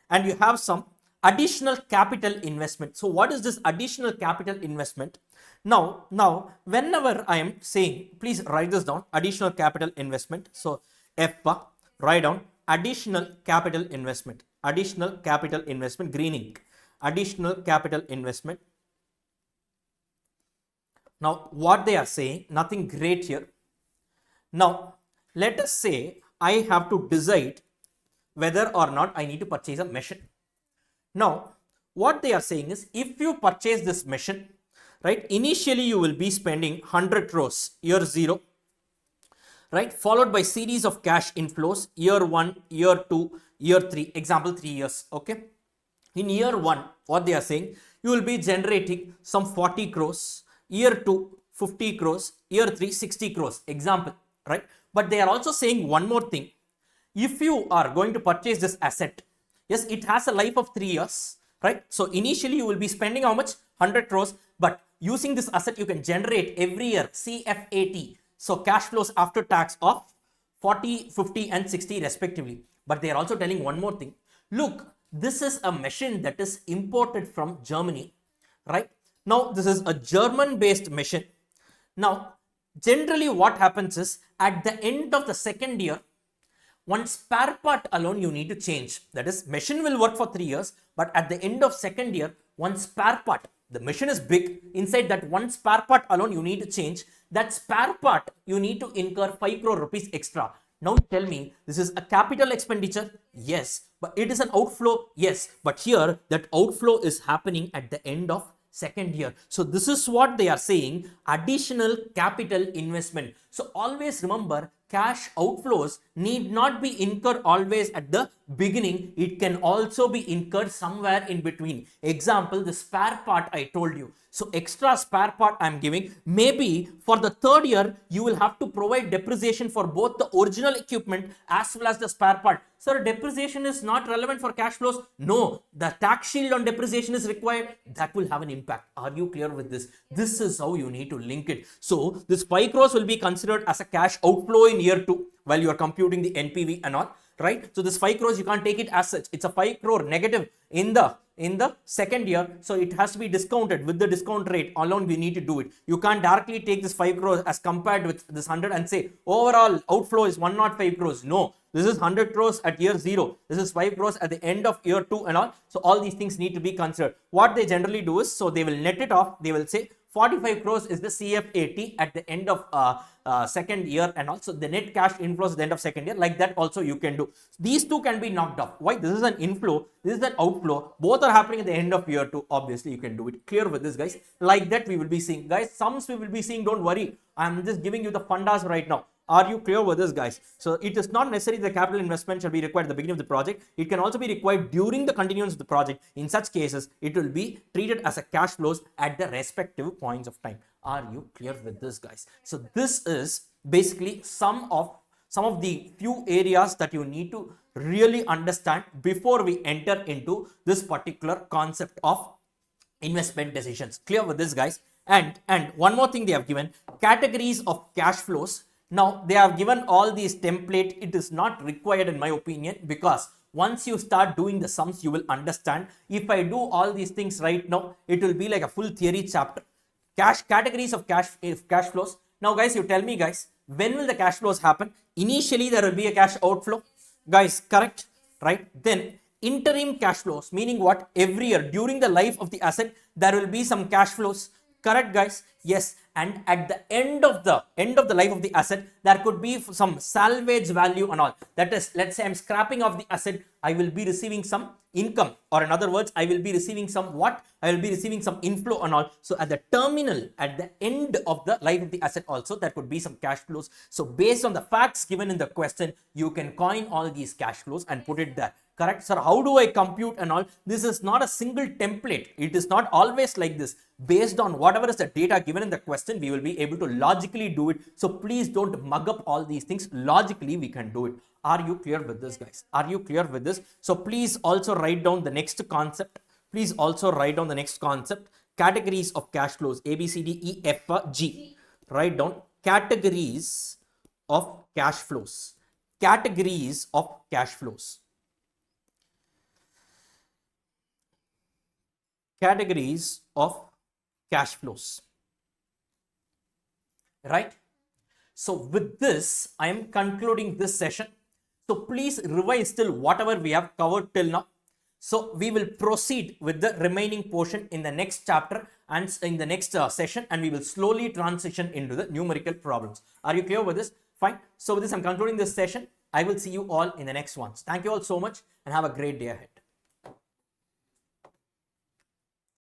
And you have some additional capital investment. So what is this additional capital investment? Now, whenever I am saying, please write this down, additional capital investment. So FPA, write down additional capital investment, green ink, additional capital investment. Now, what they are saying, nothing great here. Now, let us say I have to decide whether or not I need to purchase a machine. Now, what they are saying is, if you purchase this machine, right, initially you will be spending 100 crores, year 0, right, followed by series of cash inflows, year 1, year 2, year 3, example 3 years, okay. In year 1, what they are saying, you will be generating some 40 crores, year 2, 50 crores, year 3, 60 crores, example, right. But they are also saying one more thing. If you are going to purchase this asset, yes, it has a life of 3 years, right? So initially you will be spending how much? 100 crores, but using this asset, you can generate every year CFAT. So cash flows after tax of 40, 50 and 60 respectively. But they are also telling one more thing. Look, this is a machine that is imported from Germany, right? Now, this is a German based machine. Now, generally what happens is at the end of the second year, one spare part alone you need to change. That is, machine will work for 3 years, but at the end of second year, one spare part, the machine is big, inside that one spare part alone you need to change. That spare part you need to incur 5 crore rupees extra. Now tell me, this is a capital expenditure? Yes. But it is an outflow? Yes. But here that outflow is happening at the end of second year. So this is what they are saying, additional capital investment. So always remember, cash outflows need not be incurred always at the beginning. It can also be incurred somewhere in between. Example, the spare part I told you. So extra spare part I'm giving. Maybe for the third year, you will have to provide depreciation for both the original equipment as well as the spare part. Sir, depreciation is not relevant for cash flows. No, the tax shield on depreciation is required. That will have an impact. Are you clear with this? This is how you need to link it. So this 5 crores will be considered as a cash outflow in year 2 while you are computing the NPV and all, right? So this 5 crores, you can't take it as such. It's a 5 crore negative in the second year. So it has to be discounted with the discount rate alone. We need to do it. You can't directly take this 5 crores as compared with this 100 and say overall outflow is 105 crores. No, this is 100 crores at year 0. This is 5 crores at the end of year 2 and all. So all these things need to be considered. What they generally do is, so they will net it off. They will say 45 crores is the CFAT at the end of second year, and also the net cash inflows at the end of second year. Like that also you can do. These two can be knocked off. Why? This is an inflow, this is an outflow. Both are happening at the end of year 2. Obviously you can do it. Clear with this, guys? Like that we will be seeing. Guys, sums we will be seeing. Don't worry. I'm just giving you the fundas right now. Are you clear with this, guys? So it is not necessary the capital investment shall be required at the beginning of the project. It can also be required during the continuance of the project. In such cases, it will be treated as a cash flows at the respective points of time. Are you clear with this, guys? So this is basically some of some of the few areas that you need to really understand before we enter into this particular concept of investment decisions. Clear with this, guys? And one more thing they have given, categories of cash flows. Now they have given all these template. It is not required in my opinion, because once you start doing the sums, you will understand. If I do all these things right now, it will be like a full theory chapter. Categories of cash flows. Now guys, you tell me, guys, when will the cash flows happen? Initially there will be a cash outflow, guys, correct? Right? Then interim cash flows, meaning what? Every year during the life of the asset there will be some cash flows, correct, guys? Yes. And at the end of the life of the asset, there could be some salvage value and all. That is, let's say I'm scrapping off the asset, I will be receiving some income, or in other words, I will be receiving some what? I will be receiving some inflow and all. So at the terminal, at the end of the life of the asset also, there could be some cash flows. So based on the facts given in the question, you can coin all these cash flows and put it there. Correct, sir? How do I compute and all? This is not a single template. It is not always like this. Based on whatever is the data given in the question, we will be able to logically do it. So please don't mug up all these things. Logically, we can do it. Are you clear with this, guys? Are you clear with this? So please also write down the next concept. Please also write down the next concept. Categories of cash flows. A, B, C, D, E, F, G. Write down categories of cash flows. Categories of cash flows. Categories of cash flows, right? So with this, I am concluding this session. So please revise till whatever we have covered till now. So we will proceed with the remaining portion in the next chapter and in the next session, and we will slowly transition into the numerical problems. Are you clear with this? Fine. So with this, I'm concluding this session. I will see you all in the next ones. Thank you all so much and have a great day ahead.